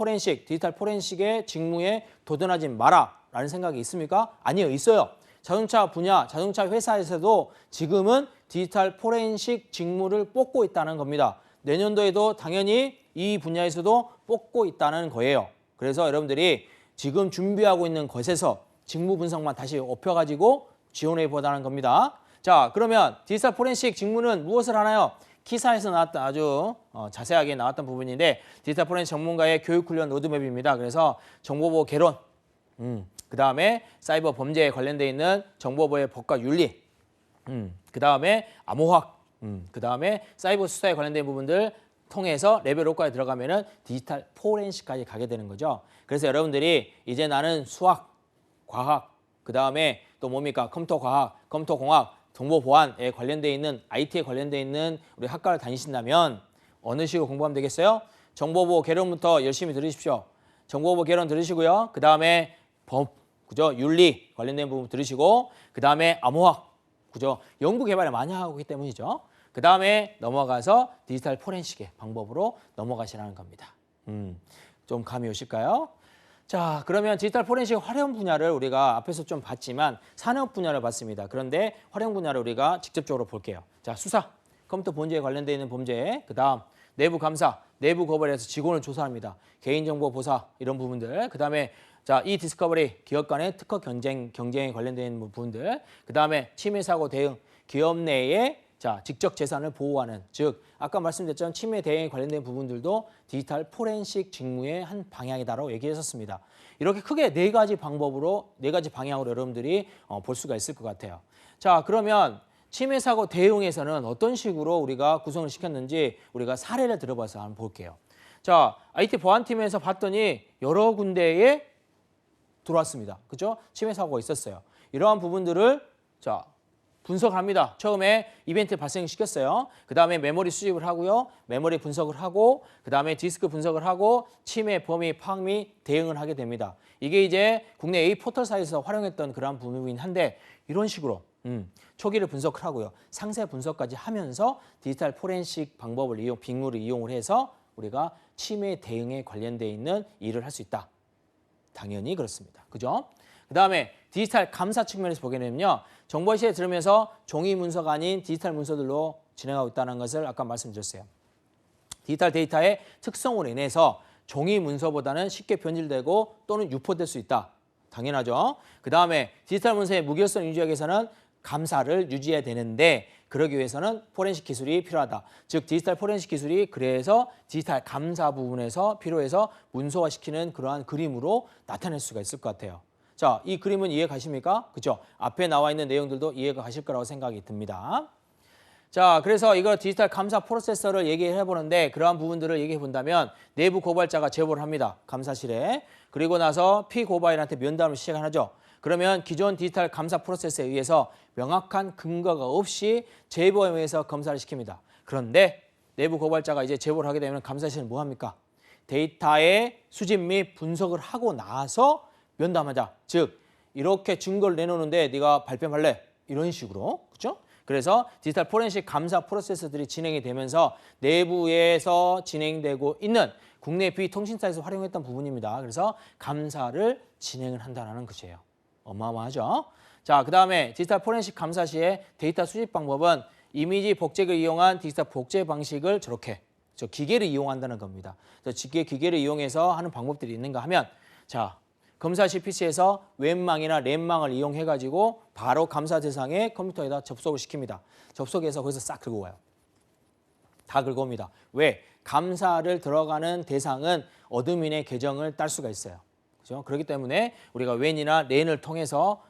디지털 포렌식의 직무에 도전하지 마라 라는 생각이 있습니까? 아니요, 있어요. 자동차 분야, 자동차 회사에서도 지금은 디지털 포렌식 직무를 뽑고 있다는 겁니다. 내년도에도 당연히 이 분야에서도 뽑고 있다는 거예요. 그래서 여러분들이 지금 준비하고 있는 것에서 직무 분석만 다시 업혀가지고 지원해 보자는 겁니다. 자, 그러면 디지털 포렌식 직무는 무엇을 하나요? 기사에서 나왔던 아주 자세하게 나왔던 부분인데 디지털 포렌식 전문가의 교육훈련 로드맵입니다. 그래서 정보보호 개론, 그다음에 사이버 범죄에 관련돼 있는 정보보호의 법과 윤리, 그다음에 암호학, 그다음에 사이버 수사에 관련된 부분들 통해서 레벨 5까지 들어가면은 디지털 포렌식까지 가게 되는 거죠. 그래서 여러분들이 이제 나는 수학, 과학, 그다음에 또 뭡니까? 컴퓨터과학, 컴퓨터공학, 정보보안에 관련돼 있는 IT에 관련돼 있는 우리 학과를 다니신다면 어느 식으로 공부하면 되겠어요? 정보보호 개론부터 열심히 들으십시오. 정보보호 개론 들으시고요. 그다음에 법, 그죠? 윤리 관련된 부분 들으시고 그다음에 암호학, 그죠? 연구 개발을 많이 하고 있기 때문이죠. 그다음에 넘어가서 디지털 포렌식의 방법으로 넘어가시라는 겁니다. 좀 감이 오실까요? 자, 그러면 디지털 포렌식 활용 분야를 우리가 앞에서 좀 봤지만 산업 분야를 봤습니다. 그런데 활용 분야를 우리가 직접적으로 볼게요. 자, 수사, 컴퓨터 범죄에 관련되어 있는 범죄, 그다음 내부 감사, 내부 고발해서 직원을 조사합니다. 개인정보 보사 이런 부분들, 그다음에 자, 이 디스커버리 기업 간의 특허 경쟁에 관련되어 있는 부분들, 그다음에 침해 사고 대응, 기업 내에 자, 직접 재산을 보호하는, 즉 아까 말씀드렸던 침해 대응에 관련된 부분들도 디지털 포렌식 직무의 한 방향이다라고 얘기했었습니다. 이렇게 크게 네 가지 방향으로 여러분들이 볼 수가 있을 것 같아요. 자, 그러면 침해 사고 대응에서는 어떤 식으로 우리가 구성을 시켰는지 우리가 사례를 들어봐서 한번 볼게요. 자, IT 보안팀에서 봤더니 여러 군데에 들어왔습니다. 그죠? 침해 사고가 있었어요. 이러한 부분들을 자, 분석합니다. 처음에 이벤트 발생시켰어요. 그 다음에 메모리 수집을 하고요. 메모리 분석을 하고 그 다음에 디스크 분석을 하고 침해, 범위, 파악 및 대응을 하게 됩니다. 이게 이제 국내 A 포털사에서 활용했던 그런 부분이긴 한데 이런 식으로 초기를 분석을 하고요. 상세 분석까지 하면서 디지털 포렌식 방법을 빅물을 이용을 해서 우리가 침해 대응에 관련돼 있는 일을 할 수 있다. 당연히 그렇습니다. 그죠? 그 다음에 디지털 감사 측면에서 보게 되면요. 정보시에 들으면서 종이 문서가 아닌 디지털 문서들로 진행하고 있다는 것을 아까 말씀드렸어요. 디지털 데이터의 특성으로 인해서 종이 문서보다는 쉽게 변질되고 또는 유포될 수 있다. 당연하죠. 그 다음에 디지털 문서의 무결성 유지하기 위해서는 감사를 유지해야 되는데 그러기 위해서는 포렌식 기술이 필요하다. 즉 디지털 포렌식 기술이 그래서 디지털 감사 부분에서 필요해서 문서화시키는 그러한 그림으로 나타낼 수가 있을 것 같아요. 자, 이 그림은 이해 가십니까? 그죠? 앞에 나와 있는 내용들도 이해가 가실 거라고 생각이 듭니다. 자, 그래서 이거 디지털 감사 프로세서를 얘기해 보는데 그러한 부분들을 얘기해 본다면 내부 고발자가 제보를 합니다. 감사실에. 그리고 나서 피고발인한테 면담을 시작하죠. 그러면 기존 디지털 감사 프로세스에 의해서 명확한 근거가 없이 제보에 의해서 검사를 시킵니다. 그런데 내부 고발자가 이제 제보를 하게 되면 감사실은 뭐 합니까? 데이터의 수집 및 분석을 하고 나서 면담하자. 즉 이렇게 증거를 내놓는데 네가 발뺌할래? 이런 식으로. 그렇죠? 그래서 디지털 포렌식 감사 프로세스들이 진행이 되면서 내부에서 진행되고 있는 국내 비통신사에서 활용했던 부분입니다. 그래서 감사를 진행을 한다는 것이에요. 어마어마하죠? 자, 그 다음에 디지털 포렌식 감사 시에 데이터 수집 방법은 이미지 복제를 이용한 디지털 복제 방식을 저렇게 기계를 이용한다는 겁니다. 기계를 이용해서 하는 방법들이 있는가 하면 자, 검사실 PC에서 웹망이나 램망을 이용해가지고 바로 감사 대상의 컴퓨터에다 접속을 시킵니다. 접속해서 거기서 싹 긁어 와요. 다 긁어 옵니다. 왜? 감사를 들어가는 대상은 어드민의 계정을 딸 수가 있어요. 그렇죠? 그렇기 때문에 우리가 웬이나 랜을 통해서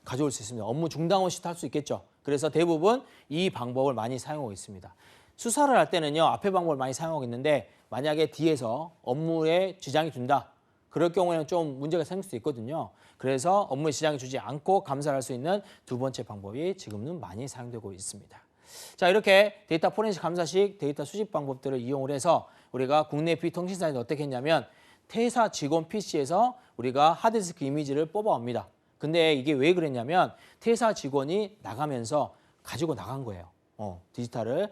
가져올 수 있습니다. 업무 중단 없이 할 수 있겠죠. 그래서 대부분 이 방법을 많이 사용하고 있습니다. 수사를 할 때는요. 앞에 방법을 많이 사용하고 있는데 만약에 뒤에서 업무에 지장이 준다. 그럴 경우에는 좀 문제가 생길 수 있거든요. 그래서 업무에 지장이 주지 않고 감사를 할 수 있는 두 번째 방법이 지금은 많이 사용되고 있습니다. 자, 이렇게 데이터 포렌식 감사식 데이터 수집 방법들을 이용을 해서 우리가 국내 비통신사에서 어떻게 했냐면 퇴사 직원 PC에서 우리가 하드디스크 이미지를 뽑아옵니다. 근데 이게 왜 그랬냐면 퇴사 직원이 나가면서 가지고 나간 거예요. 데이터를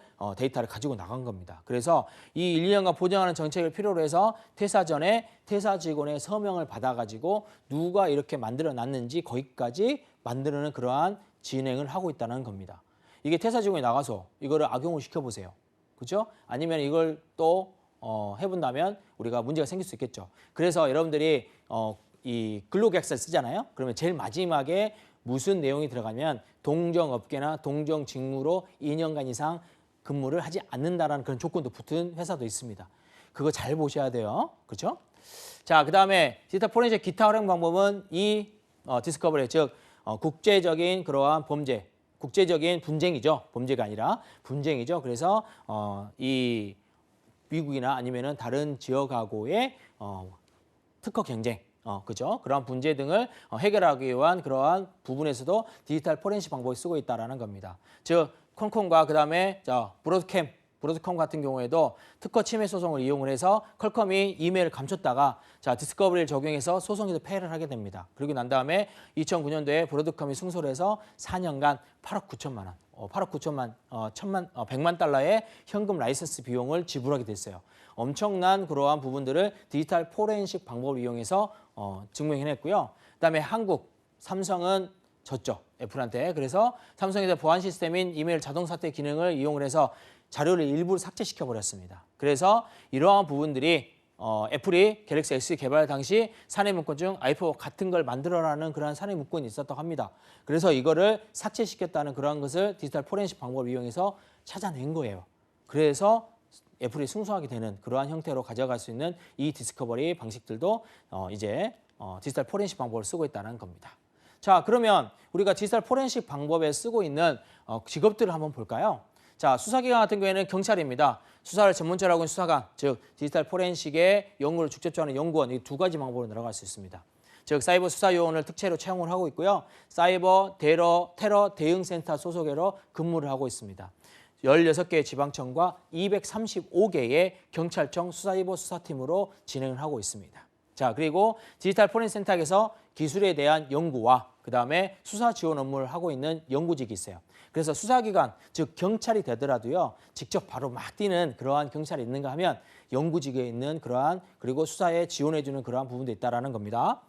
가지고 나간 겁니다. 그래서 이 1년간 보장하는 정책을 필요로 해서 퇴사 전에 퇴사 직원의 서명을 받아가지고 누가 이렇게 만들어놨는지 거기까지 만드는 그러한 진행을 하고 있다는 겁니다. 이게 퇴사 직원이 나가서 이거를 악용을 시켜보세요. 그렇죠? 아니면 이걸 또 해본다면 우리가 문제가 생길 수 있겠죠. 그래서 여러분들이 이 근로계약서를 쓰잖아요. 그러면 제일 마지막에 무슨 내용이 들어가면 동정업계나 동정직무로 2년간 이상 근무를 하지 않는다라는 그런 조건도 붙은 회사도 있습니다. 그거 잘 보셔야 돼요. 그렇죠? 자, 그다음에 디지털 포렌식 기타 활용 방법은 이 디스커버리, 즉 국제적인 그러한 범죄, 국제적인 분쟁이죠. 범죄가 아니라 분쟁이죠. 그래서 이 미국이나 아니면은 다른 지역하고의 특허 경쟁, 그죠? 그러한 문제 등을 해결하기 위한 그러한 부분에서도 디지털 포렌식 방법을 쓰고 있다라는 겁니다. 즉, 퀄컴과 그다음에 브로드컴 같은 경우에도 특허 침해 소송을 이용을 해서 퀄컴이 이메일을 감췄다가 디스커버리를 적용해서 소송에서 패를 하게 됩니다. 그리고 난 다음에 2009년도에 브로드컴이 승소를 해서 4년간 8억 9천만 원, 8억 9천만, 100만 달러의 현금 라이선스 비용을 지불하게 됐어요. 엄청난 그러한 부분들을 디지털 포렌식 방법을 이용해서 증명해냈고요. 그다음에 한국, 삼성은 졌죠. 애플한테. 그래서 삼성에서 보안 시스템인 이메일 자동 삭제 기능을 이용을 해서 자료를 일부 삭제시켜 버렸습니다. 그래서 이러한 부분들이 애플이 갤럭시 S 개발 당시 사내 문건 중 i4 같은 걸 만들어라는 그러한 사내 문건이 있었다고 합니다. 그래서 이거를 삭제시켰다는 그러한 것을 디지털 포렌식 방법을 이용해서 찾아낸 거예요. 그래서 애플이 승소하게 되는 그러한 형태로 가져갈 수 있는 이 디스커버리 방식들도 이제 디지털 포렌식 방법을 쓰고 있다는 겁니다. 자, 그러면 우리가 디지털 포렌식 방법에 쓰고 있는 직업들을 한번 볼까요? 자, 수사기관 같은 경우에는 경찰입니다. 수사를 전문적으로 하고 있는 수사관, 즉 디지털 포렌식의 연구를 직접적으로 하는 연구원, 이 두 가지 방법으로 들어갈 수 있습니다. 즉 사이버 수사 요원을 특채로 채용을 하고 있고요. 사이버 테러 대응센터 소속으로 근무를 하고 있습니다. 16개의 지방청과 235개의 경찰청 사이버 수사팀으로 진행을 하고 있습니다. 자, 그리고 디지털 포렌식 센터에서 기술에 대한 연구와 그다음에 수사 지원 업무를 하고 있는 연구직이 있어요. 그래서 수사기관, 즉 경찰이 되더라도요. 직접 바로 막 뛰는 그러한 경찰이 있는가 하면 연구직에 있는 그러한 그리고 수사에 지원해주는 그러한 부분도 있다라는 겁니다.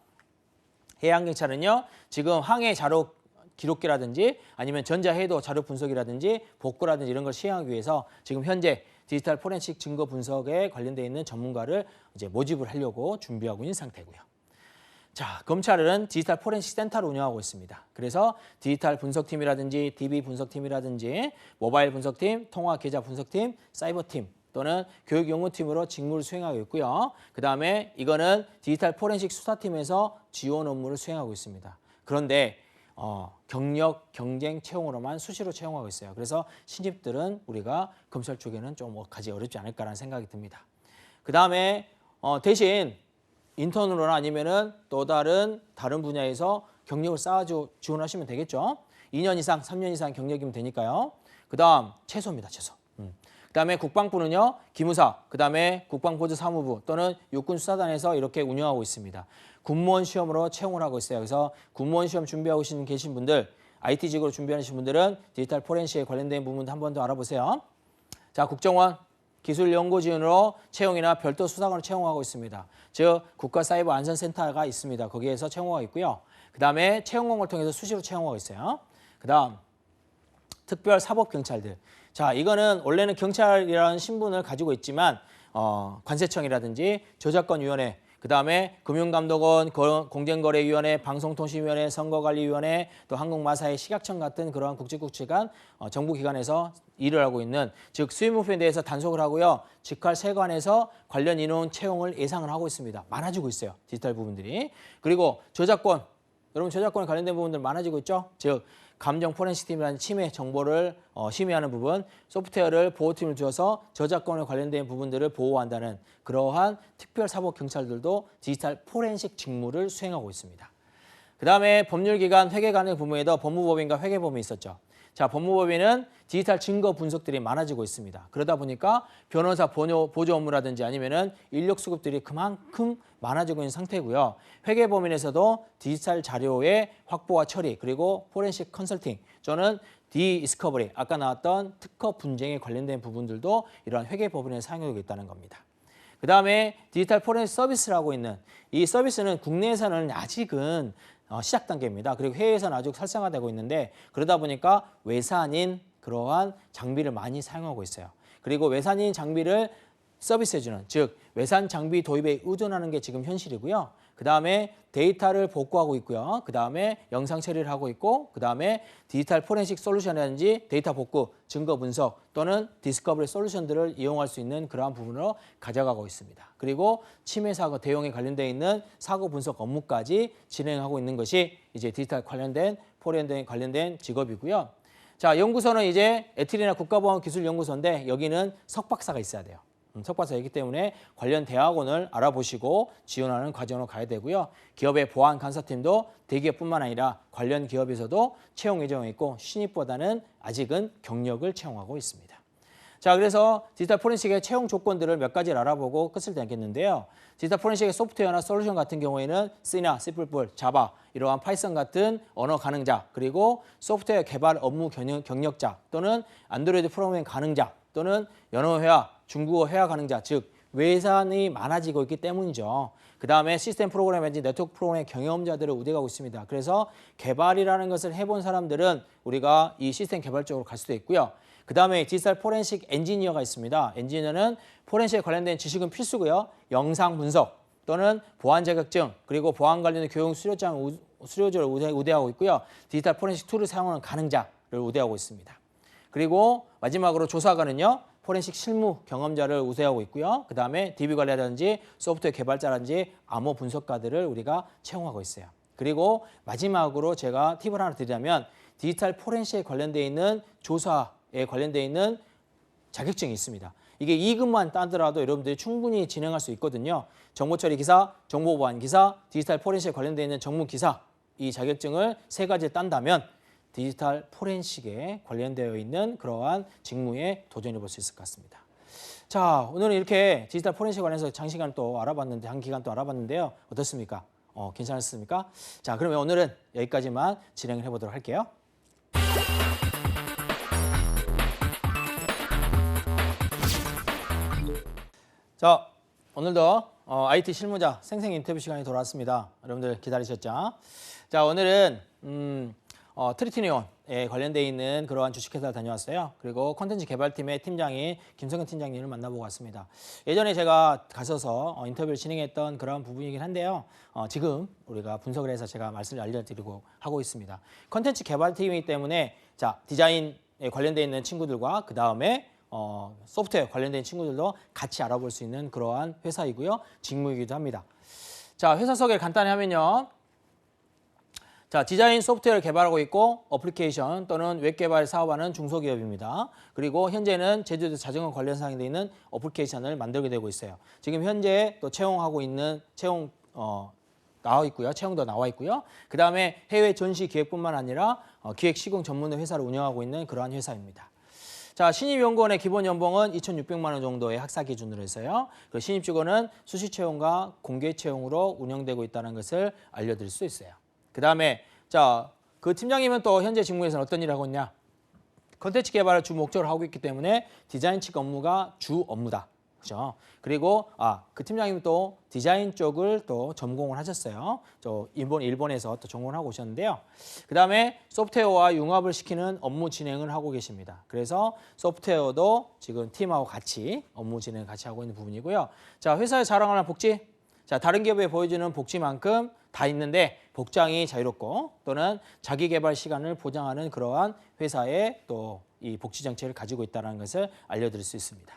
해양경찰은요. 지금 항해 자료 기록기라든지 아니면 전자해도 자료 분석이라든지 복구라든지 이런 걸 시행하기 위해서 지금 현재 디지털 포렌식 증거 분석에 관련되어 있는 전문가를 이제 모집을 하려고 준비하고 있는 상태고요. 자, 검찰은 디지털 포렌식 센터를 운영하고 있습니다. 그래서 디지털 분석팀이라든지 DB 분석팀이라든지 모바일 분석팀, 통화 계좌 분석팀, 사이버팀 또는 교육연구팀으로 직무를 수행하고 있고요. 그다음에 이거는 디지털 포렌식 수사팀에서 지원 업무를 수행하고 있습니다. 그런데 경력, 경쟁 채용으로만 수시로 채용하고 있어요. 그래서 신입들은 우리가 검찰 쪽에는 좀 가지 어렵지 않을까라는 생각이 듭니다. 그다음에 대신 인턴으로나 아니면은 또 다른 분야에서 경력을 쌓아주 지원하시면 되겠죠. 2년 이상, 3년 이상 경력이면 되니까요. 그다음 최소입니다, 최소. 그다음에 국방부는요, 기무사, 그다음에 국방보조사무부 또는 육군수사단에서 이렇게 운영하고 있습니다. 군무원 시험으로 채용을 하고 있어요. 그래서 군무원 시험 준비하고 계신 분들, IT직으로 준비하시는 분들은 디지털 포렌식에 관련된 부분도 한 번 더 알아보세요. 자, 국정원 기술연구지원으로 채용이나 별도 수사관을 채용하고 있습니다. 즉 국가사이버안전센터가 있습니다. 거기에서 채용하고 있고요. 그다음에 채용공고를 통해서 수시로 채용하고 있어요. 그다음 특별사법경찰들. 자, 이거는 원래는 경찰이라는 신분을 가지고 있지만 관세청이라든지 저작권위원회, 그다음에 금융감독원, 공정거래위원회, 방송통신위원회, 선거관리위원회, 또 한국마사회, 식약청 같은 그러한 국제국제간 정부기관에서 일을 하고 있는, 즉 수입무표에 대해서 단속을 하고요. 직할세관에서 관련 인원 채용을 예상을 하고 있습니다. 많아지고 있어요, 디지털 부분들이. 그리고 저작권, 여러분 저작권에 관련된 부분들 많아지고 있죠. 즉 감정 포렌식팀이라는 침해 정보를 심의하는 부분, 소프트웨어를 보호팀을 두어서 저작권에 관련된 부분들을 보호한다는 그러한 특별사법경찰들도 디지털 포렌식 직무를 수행하고 있습니다. 그다음에 법률기관, 회계관의 부문에도 법무법인과 회계법인이 있었죠. 자, 법무법인은 디지털 증거 분석들이 많아지고 있습니다. 그러다 보니까 변호사 보조 업무라든지 아니면은 인력 수급들이 그만큼 많아지고 있는 상태고요. 회계법인에서도 디지털 자료의 확보와 처리, 그리고 포렌식 컨설팅, 저는 디스커버리, 아까 나왔던 특허 분쟁에 관련된 부분들도 이러한 회계법인에 사용하고 있다는 겁니다. 그다음에 디지털 포렌식 서비스를 하고 있는 이 서비스는 국내에서는 아직은 시작 단계입니다. 그리고 해외에서는 아주 활성화되고 있는데, 그러다 보니까 외산인 그러한 장비를 많이 사용하고 있어요. 그리고 외산인 장비를 서비스해주는, 즉 외산 장비 도입에 의존하는 게 지금 현실이고요. 그다음에 데이터를 복구하고 있고요. 그다음에 영상 처리를 하고 있고, 그다음에 디지털 포렌식 솔루션이라든지 데이터 복구, 증거 분석 또는 디스커버리 솔루션들을 이용할 수 있는 그러한 부분으로 가져가고 있습니다. 그리고 침해 사고 대응에 관련되어 있는 사고 분석 업무까지 진행하고 있는 것이 이제 디지털 관련된 포렌식에 관련된 직업이고요. 자, 연구소는 이제 에틸리나 국가보안기술연구소인데 여기는 석박사가 있어야 돼요. 석박사이기 때문에 관련 대학원을 알아보시고 지원하는 과정으로 가야 되고요. 기업의 보안 감사팀도 대기업뿐만 아니라 관련 기업에서도 채용 예정에 있고, 신입보다는 아직은 경력을 채용하고 있습니다. 자, 그래서 디지털 포렌식의 채용 조건들을 몇 가지를 알아보고 끝을 내겠는데요. 디지털 포렌식의 소프트웨어나 솔루션 같은 경우에는 C나 C++, 자바, 이러한 파이썬 같은 언어 가능자, 그리고 소프트웨어 개발 업무 경력자 또는 안드로이드 프로그래밍 가능자 또는 영어 회화, 중국어 회화 가능자, 즉 외산이 많아지고 있기 때문이죠. 그다음에 시스템 프로그래머인지 네트워크 프로그램 경험자들을 우대하고 있습니다. 그래서 개발이라는 것을 해본 사람들은 우리가 이 시스템 개발 쪽으로 갈 수도 있고요. 그다음에 디지털 포렌식 엔지니어가 있습니다. 엔지니어는 포렌식에 관련된 지식은 필수고요. 영상 분석 또는 보안 자격증, 그리고 보안 관련된 교육 수료자를 우대하고 있고요. 디지털 포렌식 툴을 사용하는 가능자를 우대하고 있습니다. 그리고 마지막으로 조사관은요, 포렌식 실무 경험자를 우대하고 있고요. 그다음에 DB 관리라든지 소프트웨어 개발자라든지 암호 분석가들을 우리가 채용하고 있어요. 그리고 마지막으로 제가 팁을 하나 드리자면, 디지털 포렌식에 관련되어 있는 조사에 관련되어 있는 자격증이 있습니다. 이게 2급만 따더라도 여러분들이 충분히 진행할 수 있거든요. 정보처리 기사, 정보보안 기사, 디지털 포렌식에 관련되어 있는 전문 기사, 이 자격증을 3가지를 딴다면 디지털 포렌식에 관련되어 있는 그러한 직무에 도전해 볼 수 있을 것 같습니다. 자, 오늘은 이렇게 디지털 포렌식에 관해서 장시간 또 알아봤는데, 한 기간 또 알아봤는데요. 어떻습니까? 괜찮았습니까? 자, 그러면 오늘은 여기까지만 진행을 해보도록 할게요. 자, 오늘도 IT 실무자 생생 인터뷰 시간이 돌아왔습니다. 여러분들 기다리셨죠? 자, 오늘은 트리티니온에 디자인에 관련돼 있는 그러한 주식회사를 다녀왔어요. 그리고 콘텐츠 개발팀의 팀장인 김성현 팀장님을 만나보고 왔습니다. 예전에 제가 가셔서 인터뷰를 진행했던 그런 부분이긴 한데요. 지금 우리가 분석을 해서 제가 말씀을 알려드리고 하고 있습니다. 콘텐츠 개발팀이기 때문에 자 디자인에 관련돼 있는 친구들과 그 다음에 소프트웨어 관련된 친구들도 같이 알아볼 수 있는 그러한 회사이고요. 직무이기도 합니다. 자, 회사 소개를 간단히 하면요. 자, 디자인 소프트웨어를 개발하고 있고 어플리케이션 또는 웹 개발 사업하는 중소기업입니다. 그리고 현재는 제주도 자전거 관련 사항에 있는 어플리케이션을 만들게 되고 있어요. 지금 현재 또 채용하고 있는 나와 있고요. 채용도 나와 있고요. 그 다음에 해외 전시 기획뿐만 아니라 기획 시공 전문 회사를 운영하고 있는 그러한 회사입니다. 자, 신입연구원의 기본 연봉은 2,600만 원 정도의 학사 기준으로 해서요. 그 신입 직원은 수시 채용과 공개 채용으로 운영되고 있다는 것을 알려드릴 수 있어요. 그 다음에 자, 그 팀장님은 또 현재 직무에서는 어떤 일을 하고 있냐? 컨텐츠 개발을 주 목적으로 하고 있기 때문에 디자인 측 업무가 주 업무다. 그죠? 그리고 그 팀장님은 또 디자인 쪽을 또 전공을 하셨어요. 일본에서 또 전공을 하고 오셨는데요. 그 다음에 소프트웨어와 융합을 시키는 업무 진행을 하고 계십니다. 그래서 소프트웨어도 지금 팀하고 같이 업무 진행을 같이 하고 있는 부분이고요. 자, 회사에 자랑하는 복지. 자, 다른 기업에 보여주는 복지만큼 다 있는데 복장이 자유롭고 또는 자기 개발 시간을 보장하는 그러한 회사의 또 이 복지 정책을 가지고 있다는 것을 알려드릴 수 있습니다.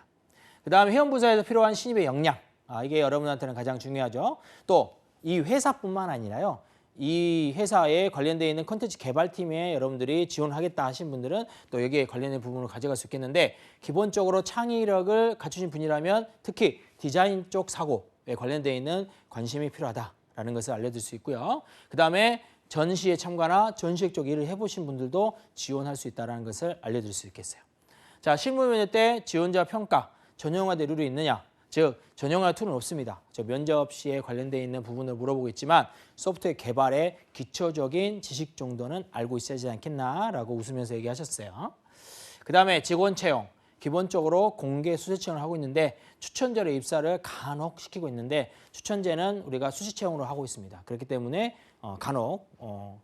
그 다음에 회원부서에서 필요한 신입의 역량. 이게 여러분한테는 가장 중요하죠. 또 이 회사뿐만 아니라요. 이 회사에 관련되어 있는 콘텐츠 개발팀에 여러분들이 지원하겠다 하신 분들은 또 여기에 관련된 부분을 가져갈 수 있겠는데 기본적으로 창의력을 갖추신 분이라면 특히 디자인 쪽 사고에 관련되어 있는 관심이 필요하다라는 것을 알려드릴 수 있고요. 그 다음에 전시에 참가나 전시회 쪽 일을 해보신 분들도 지원할 수 있다는 것을 알려드릴 수 있겠어요. 자, 실무 면접 때 지원자 평가. 전형화된 룰이 있느냐? 즉 전형화 툴은 없습니다. 면접 시에 관련되어 있는 부분을 물어보고 있지만 소프트웨어 개발의 기초적인 지식 정도는 알고 있어야 하지 않겠나라고 웃으면서 얘기하셨어요. 그 다음에 직원 채용. 기본적으로 공개 수시 채용을 하고 있는데 추천자의 입사를 간혹 시키고 있는데 추천제는 우리가 수시 채용으로 하고 있습니다. 그렇기 때문에 간혹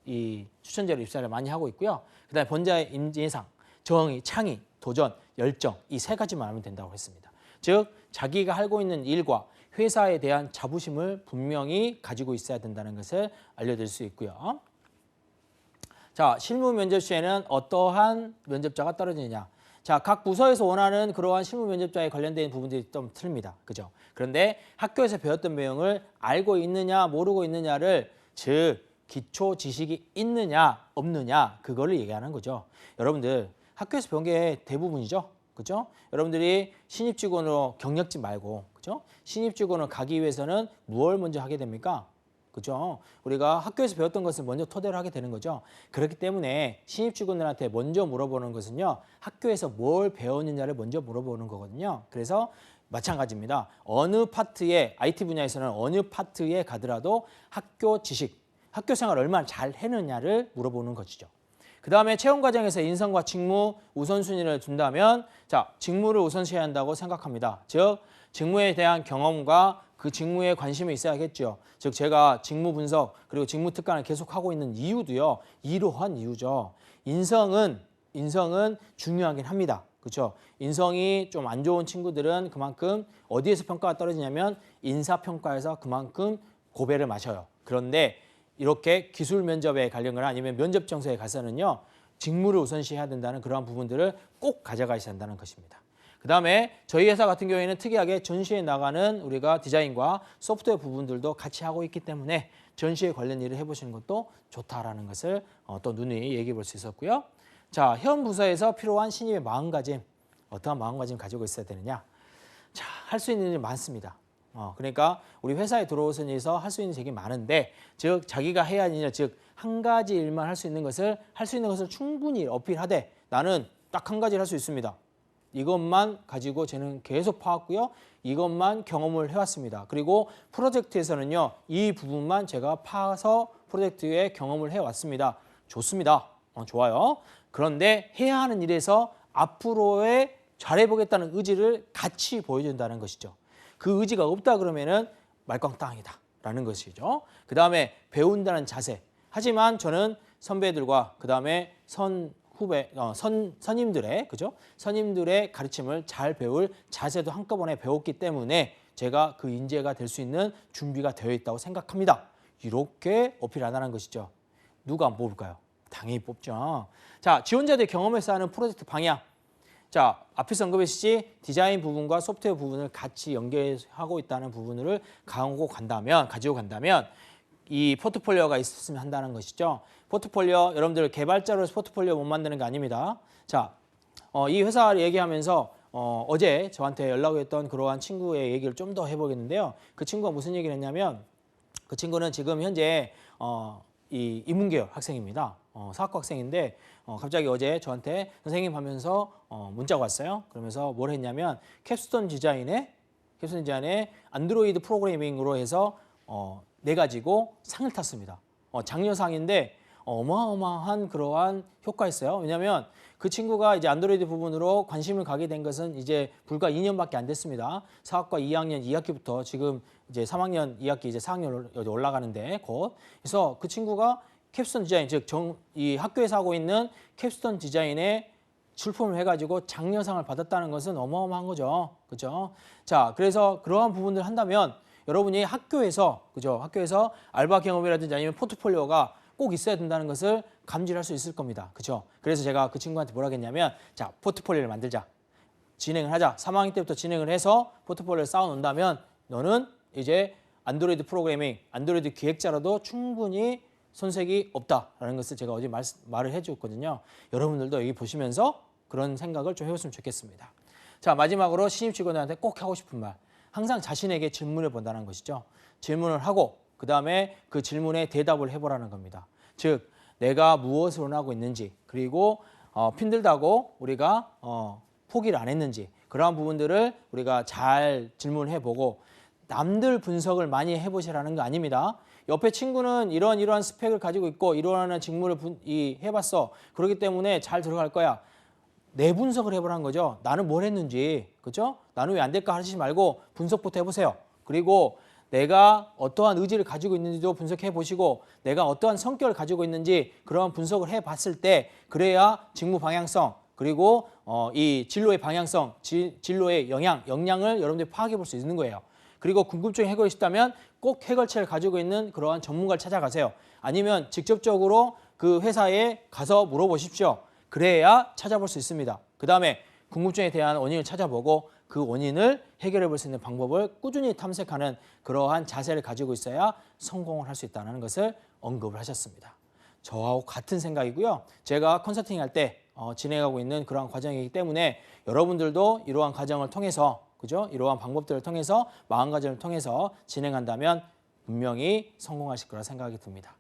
이 추천자의 입사를 많이 하고 있고요. 그 다음에 본자의 인상, 정의, 창의, 도전, 열정 이 세 가지만 하면 된다고 했습니다. 즉 자기가 하고 있는 일과 회사에 대한 자부심을 분명히 가지고 있어야 된다는 것을 알려드릴 수 있고요. 자, 실무 면접 시에는 어떠한 면접자가 떨어지느냐. 자, 각 부서에서 원하는 그러한 실무 면접자에 관련된 부분들이 좀 틀립니다. 그죠? 그런데 학교에서 배웠던 내용을 알고 있느냐 모르고 있느냐를 즉 기초 지식이 있느냐 없느냐 그거를 얘기하는 거죠. 여러분들 학교에서 배운 게 대부분이죠. 그죠? 여러분들이 신입 직원으로 경력직 말고 그죠? 신입 직원으로 가기 위해서는 무엇을 먼저 하게 됩니까? 그죠? 우리가 학교에서 배웠던 것을 먼저 토대로 하게 되는 거죠. 그렇기 때문에 신입 직원들한테 먼저 물어보는 것은요. 학교에서 뭘 배웠느냐를 먼저 물어보는 거거든요. 그래서 마찬가지입니다. 어느 파트에 IT 분야에서는 어느 파트에 가더라도 학교 지식, 학교 생활 얼마나 잘 했느냐를 물어보는 것이죠. 그 다음에 채용 과정에서 인성과 직무 우선순위를 둔다면 자, 직무를 우선시해야 한다고 생각합니다. 즉 직무에 대한 경험과 그 직무에 관심이 있어야겠죠. 즉 제가 직무 분석 그리고 직무 특강을 계속하고 있는 이유도요. 이러한 이유죠. 인성은 중요하긴 합니다. 그렇죠? 인성이 좀 안 좋은 친구들은 그만큼 어디에서 평가가 떨어지냐면 인사평가에서 그만큼 고배를 마셔요. 그런데 이렇게 기술 면접에 관련거나 아니면 면접 정서에 가서는요. 직무를 우선시해야 된다는 그러한 부분들을 꼭 가져가셔야 한다는 것입니다. 그 다음에 저희 회사 같은 경우에는 특이하게 전시에 나가는 우리가 디자인과 소프트웨어 부분들도 같이 하고 있기 때문에 전시에 관련 일을 해보시는 것도 좋다라는 것을 또 누누이 얘기해 볼 수 있었고요. 자, 현 부서에서 필요한 신입의 마음가짐, 어떠한 마음가짐 가지고 있어야 되느냐? 자, 할 수 있는 일이 많습니다. 그러니까 우리 회사에 들어오셔서 할 수 있는 되게 많은데 즉 자기가 해야 하는 일, 즉 한 가지 일만 할 수 있는 것을 충분히 어필하되 나는 딱 한 가지를 할 수 있습니다. 이것만 가지고 저는 계속 파왔고요. 이것만 경험을 해왔습니다. 그리고 프로젝트에서는요. 이 부분만 제가 파서 프로젝트에 경험을 해왔습니다. 좋습니다. 좋아요. 그런데 해야 하는 일에서 앞으로의 잘해보겠다는 의지를 같이 보여준다는 것이죠. 그 의지가 없다 그러면은 말꽝땅이다라는 것이죠. 그 다음에 배운다는 자세. 하지만 저는 선배들과 그 다음에 선임들의 그죠? 선임들의 가르침을 잘 배울 자세도 한꺼번에 배웠기 때문에 제가 그 인재가 될 수 있는 준비가 되어 있다고 생각합니다. 이렇게 어필하는 것이죠. 누가 안 뽑을까요? 당연히 뽑죠. 자, 지원자들의 경험을 쌓는 프로젝트 방향. 자, 앞에서 언급했듯이 디자인 부분과 소프트웨어 부분을 같이 연계하고 있다는 부분을 가지고 간다면 이 포트폴리오가 있었으면 한다는 것이죠. 포트폴리오, 여러분들 개발자로서 포트폴리오 못 만드는 게 아닙니다. 자, 이 회사를 얘기하면서 어제 저한테 연락이 했던 그러한 친구의 얘기를 좀 더 해보겠는데요. 그 친구가 무슨 얘기를 했냐면 그 친구는 지금 현재 이 인문계열 학생입니다. 사학과 학생인데 갑자기 어제 저한테 선생님 하면서 문자가 왔어요. 그러면서 뭘 했냐면 캡스톤 디자인에 안드로이드 프로그래밍으로 해서 내가지고 상을 탔습니다. 장려상인데 어마어마한 그러한 효과였어요. 왜냐하면 그 친구가 이제 안드로이드 부분으로 관심을 가게 된 것은 이제 불과 2년밖에 안 됐습니다. 사학과 2학년 2학기부터 지금 이제 3학년 2학기 이제 4학년 올라가는데 곧. 그래서 그 친구가 캡스톤 디자인 즉 이 학교에서 하고 있는 캡스톤 디자인에 출품을 해가지고 장려상을 받았다는 것은 어마어마한 거죠. 그죠? 자, 그래서 그러한 부분들 한다면 여러분이 학교에서 알바 경험이라든지 아니면 포트폴리오가 꼭 있어야 된다는 것을 감지할 수 있을 겁니다. 그죠? 그래서 제가 그 친구한테 뭐라 했냐면 자, 포트폴리오를 만들자. 진행을 하자. 3학년 때부터 진행을 해서 포트폴리오를 쌓아놓는다면 너는 이제 안드로이드 프로그래밍, 안드로이드 기획자로도 충분히 손색이 없다라는 것을 제가 어제 말을 해줬거든요. 여러분들도 여기 보시면서 그런 생각을 좀 해봤으면 좋겠습니다. 자, 마지막으로 신입 직원들한테 꼭 하고 싶은 말. 항상 자신에게 질문을 본다는 것이죠. 질문을 하고 그 다음에 그 질문에 대답을 해보라는 겁니다. 즉 내가 무엇을 원하고 있는지 그리고 힘들다고 우리가 포기를 안 했는지 그러한 부분들을 우리가 잘 질문을 해보고 남들 분석을 많이 해보시라는 거 아닙니다. 옆에 친구는 이러한 스펙을 가지고 있고 이러한 직무를 해봤어. 그렇기 때문에 잘 들어갈 거야. 내 분석을 해보라는 거죠. 나는 뭘 했는지, 그죠? 나는 왜 안 될까 하시지 말고 분석부터 해보세요. 그리고 내가 어떠한 의지를 가지고 있는지도 분석해 보시고 내가 어떠한 성격을 가지고 있는지 그런 분석을 해봤을 때 그래야 직무 방향성 그리고 이 진로의 방향성, 진로의 역량을 여러분들이 파악해 볼 수 있는 거예요. 그리고 궁금증이 해결이 싶다면 꼭 해결책을 가지고 있는 그러한 전문가를 찾아가세요. 아니면 직접적으로 그 회사에 가서 물어보십시오. 그래야 찾아볼 수 있습니다. 그 다음에 궁금증에 대한 원인을 찾아보고 그 원인을 해결해 볼 수 있는 방법을 꾸준히 탐색하는 그러한 자세를 가지고 있어야 성공을 할 수 있다는 것을 언급을 하셨습니다. 저하고 같은 생각이고요. 제가 컨설팅 할 때 진행하고 있는 그러한 과정이기 때문에 여러분들도 이러한 과정을 통해서 그죠? 이러한 방법들을 통해서 마음가짐을 통해서 진행한다면 분명히 성공하실 거라 생각이 듭니다.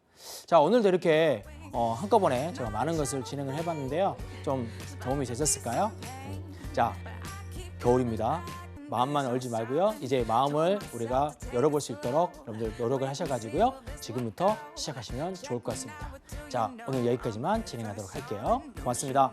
자, 오늘도 이렇게 한꺼번에 제가 많은 것을 진행을 해봤는데요. 좀 도움이 되셨을까요? 자, 겨울입니다. 마음만 얼지 말고요. 이제 마음을 우리가 열어볼 수 있도록 여러분들 노력을 하셔가지고요. 지금부터 시작하시면 좋을 것 같습니다. 자, 오늘 여기까지만 진행하도록 할게요. 고맙습니다.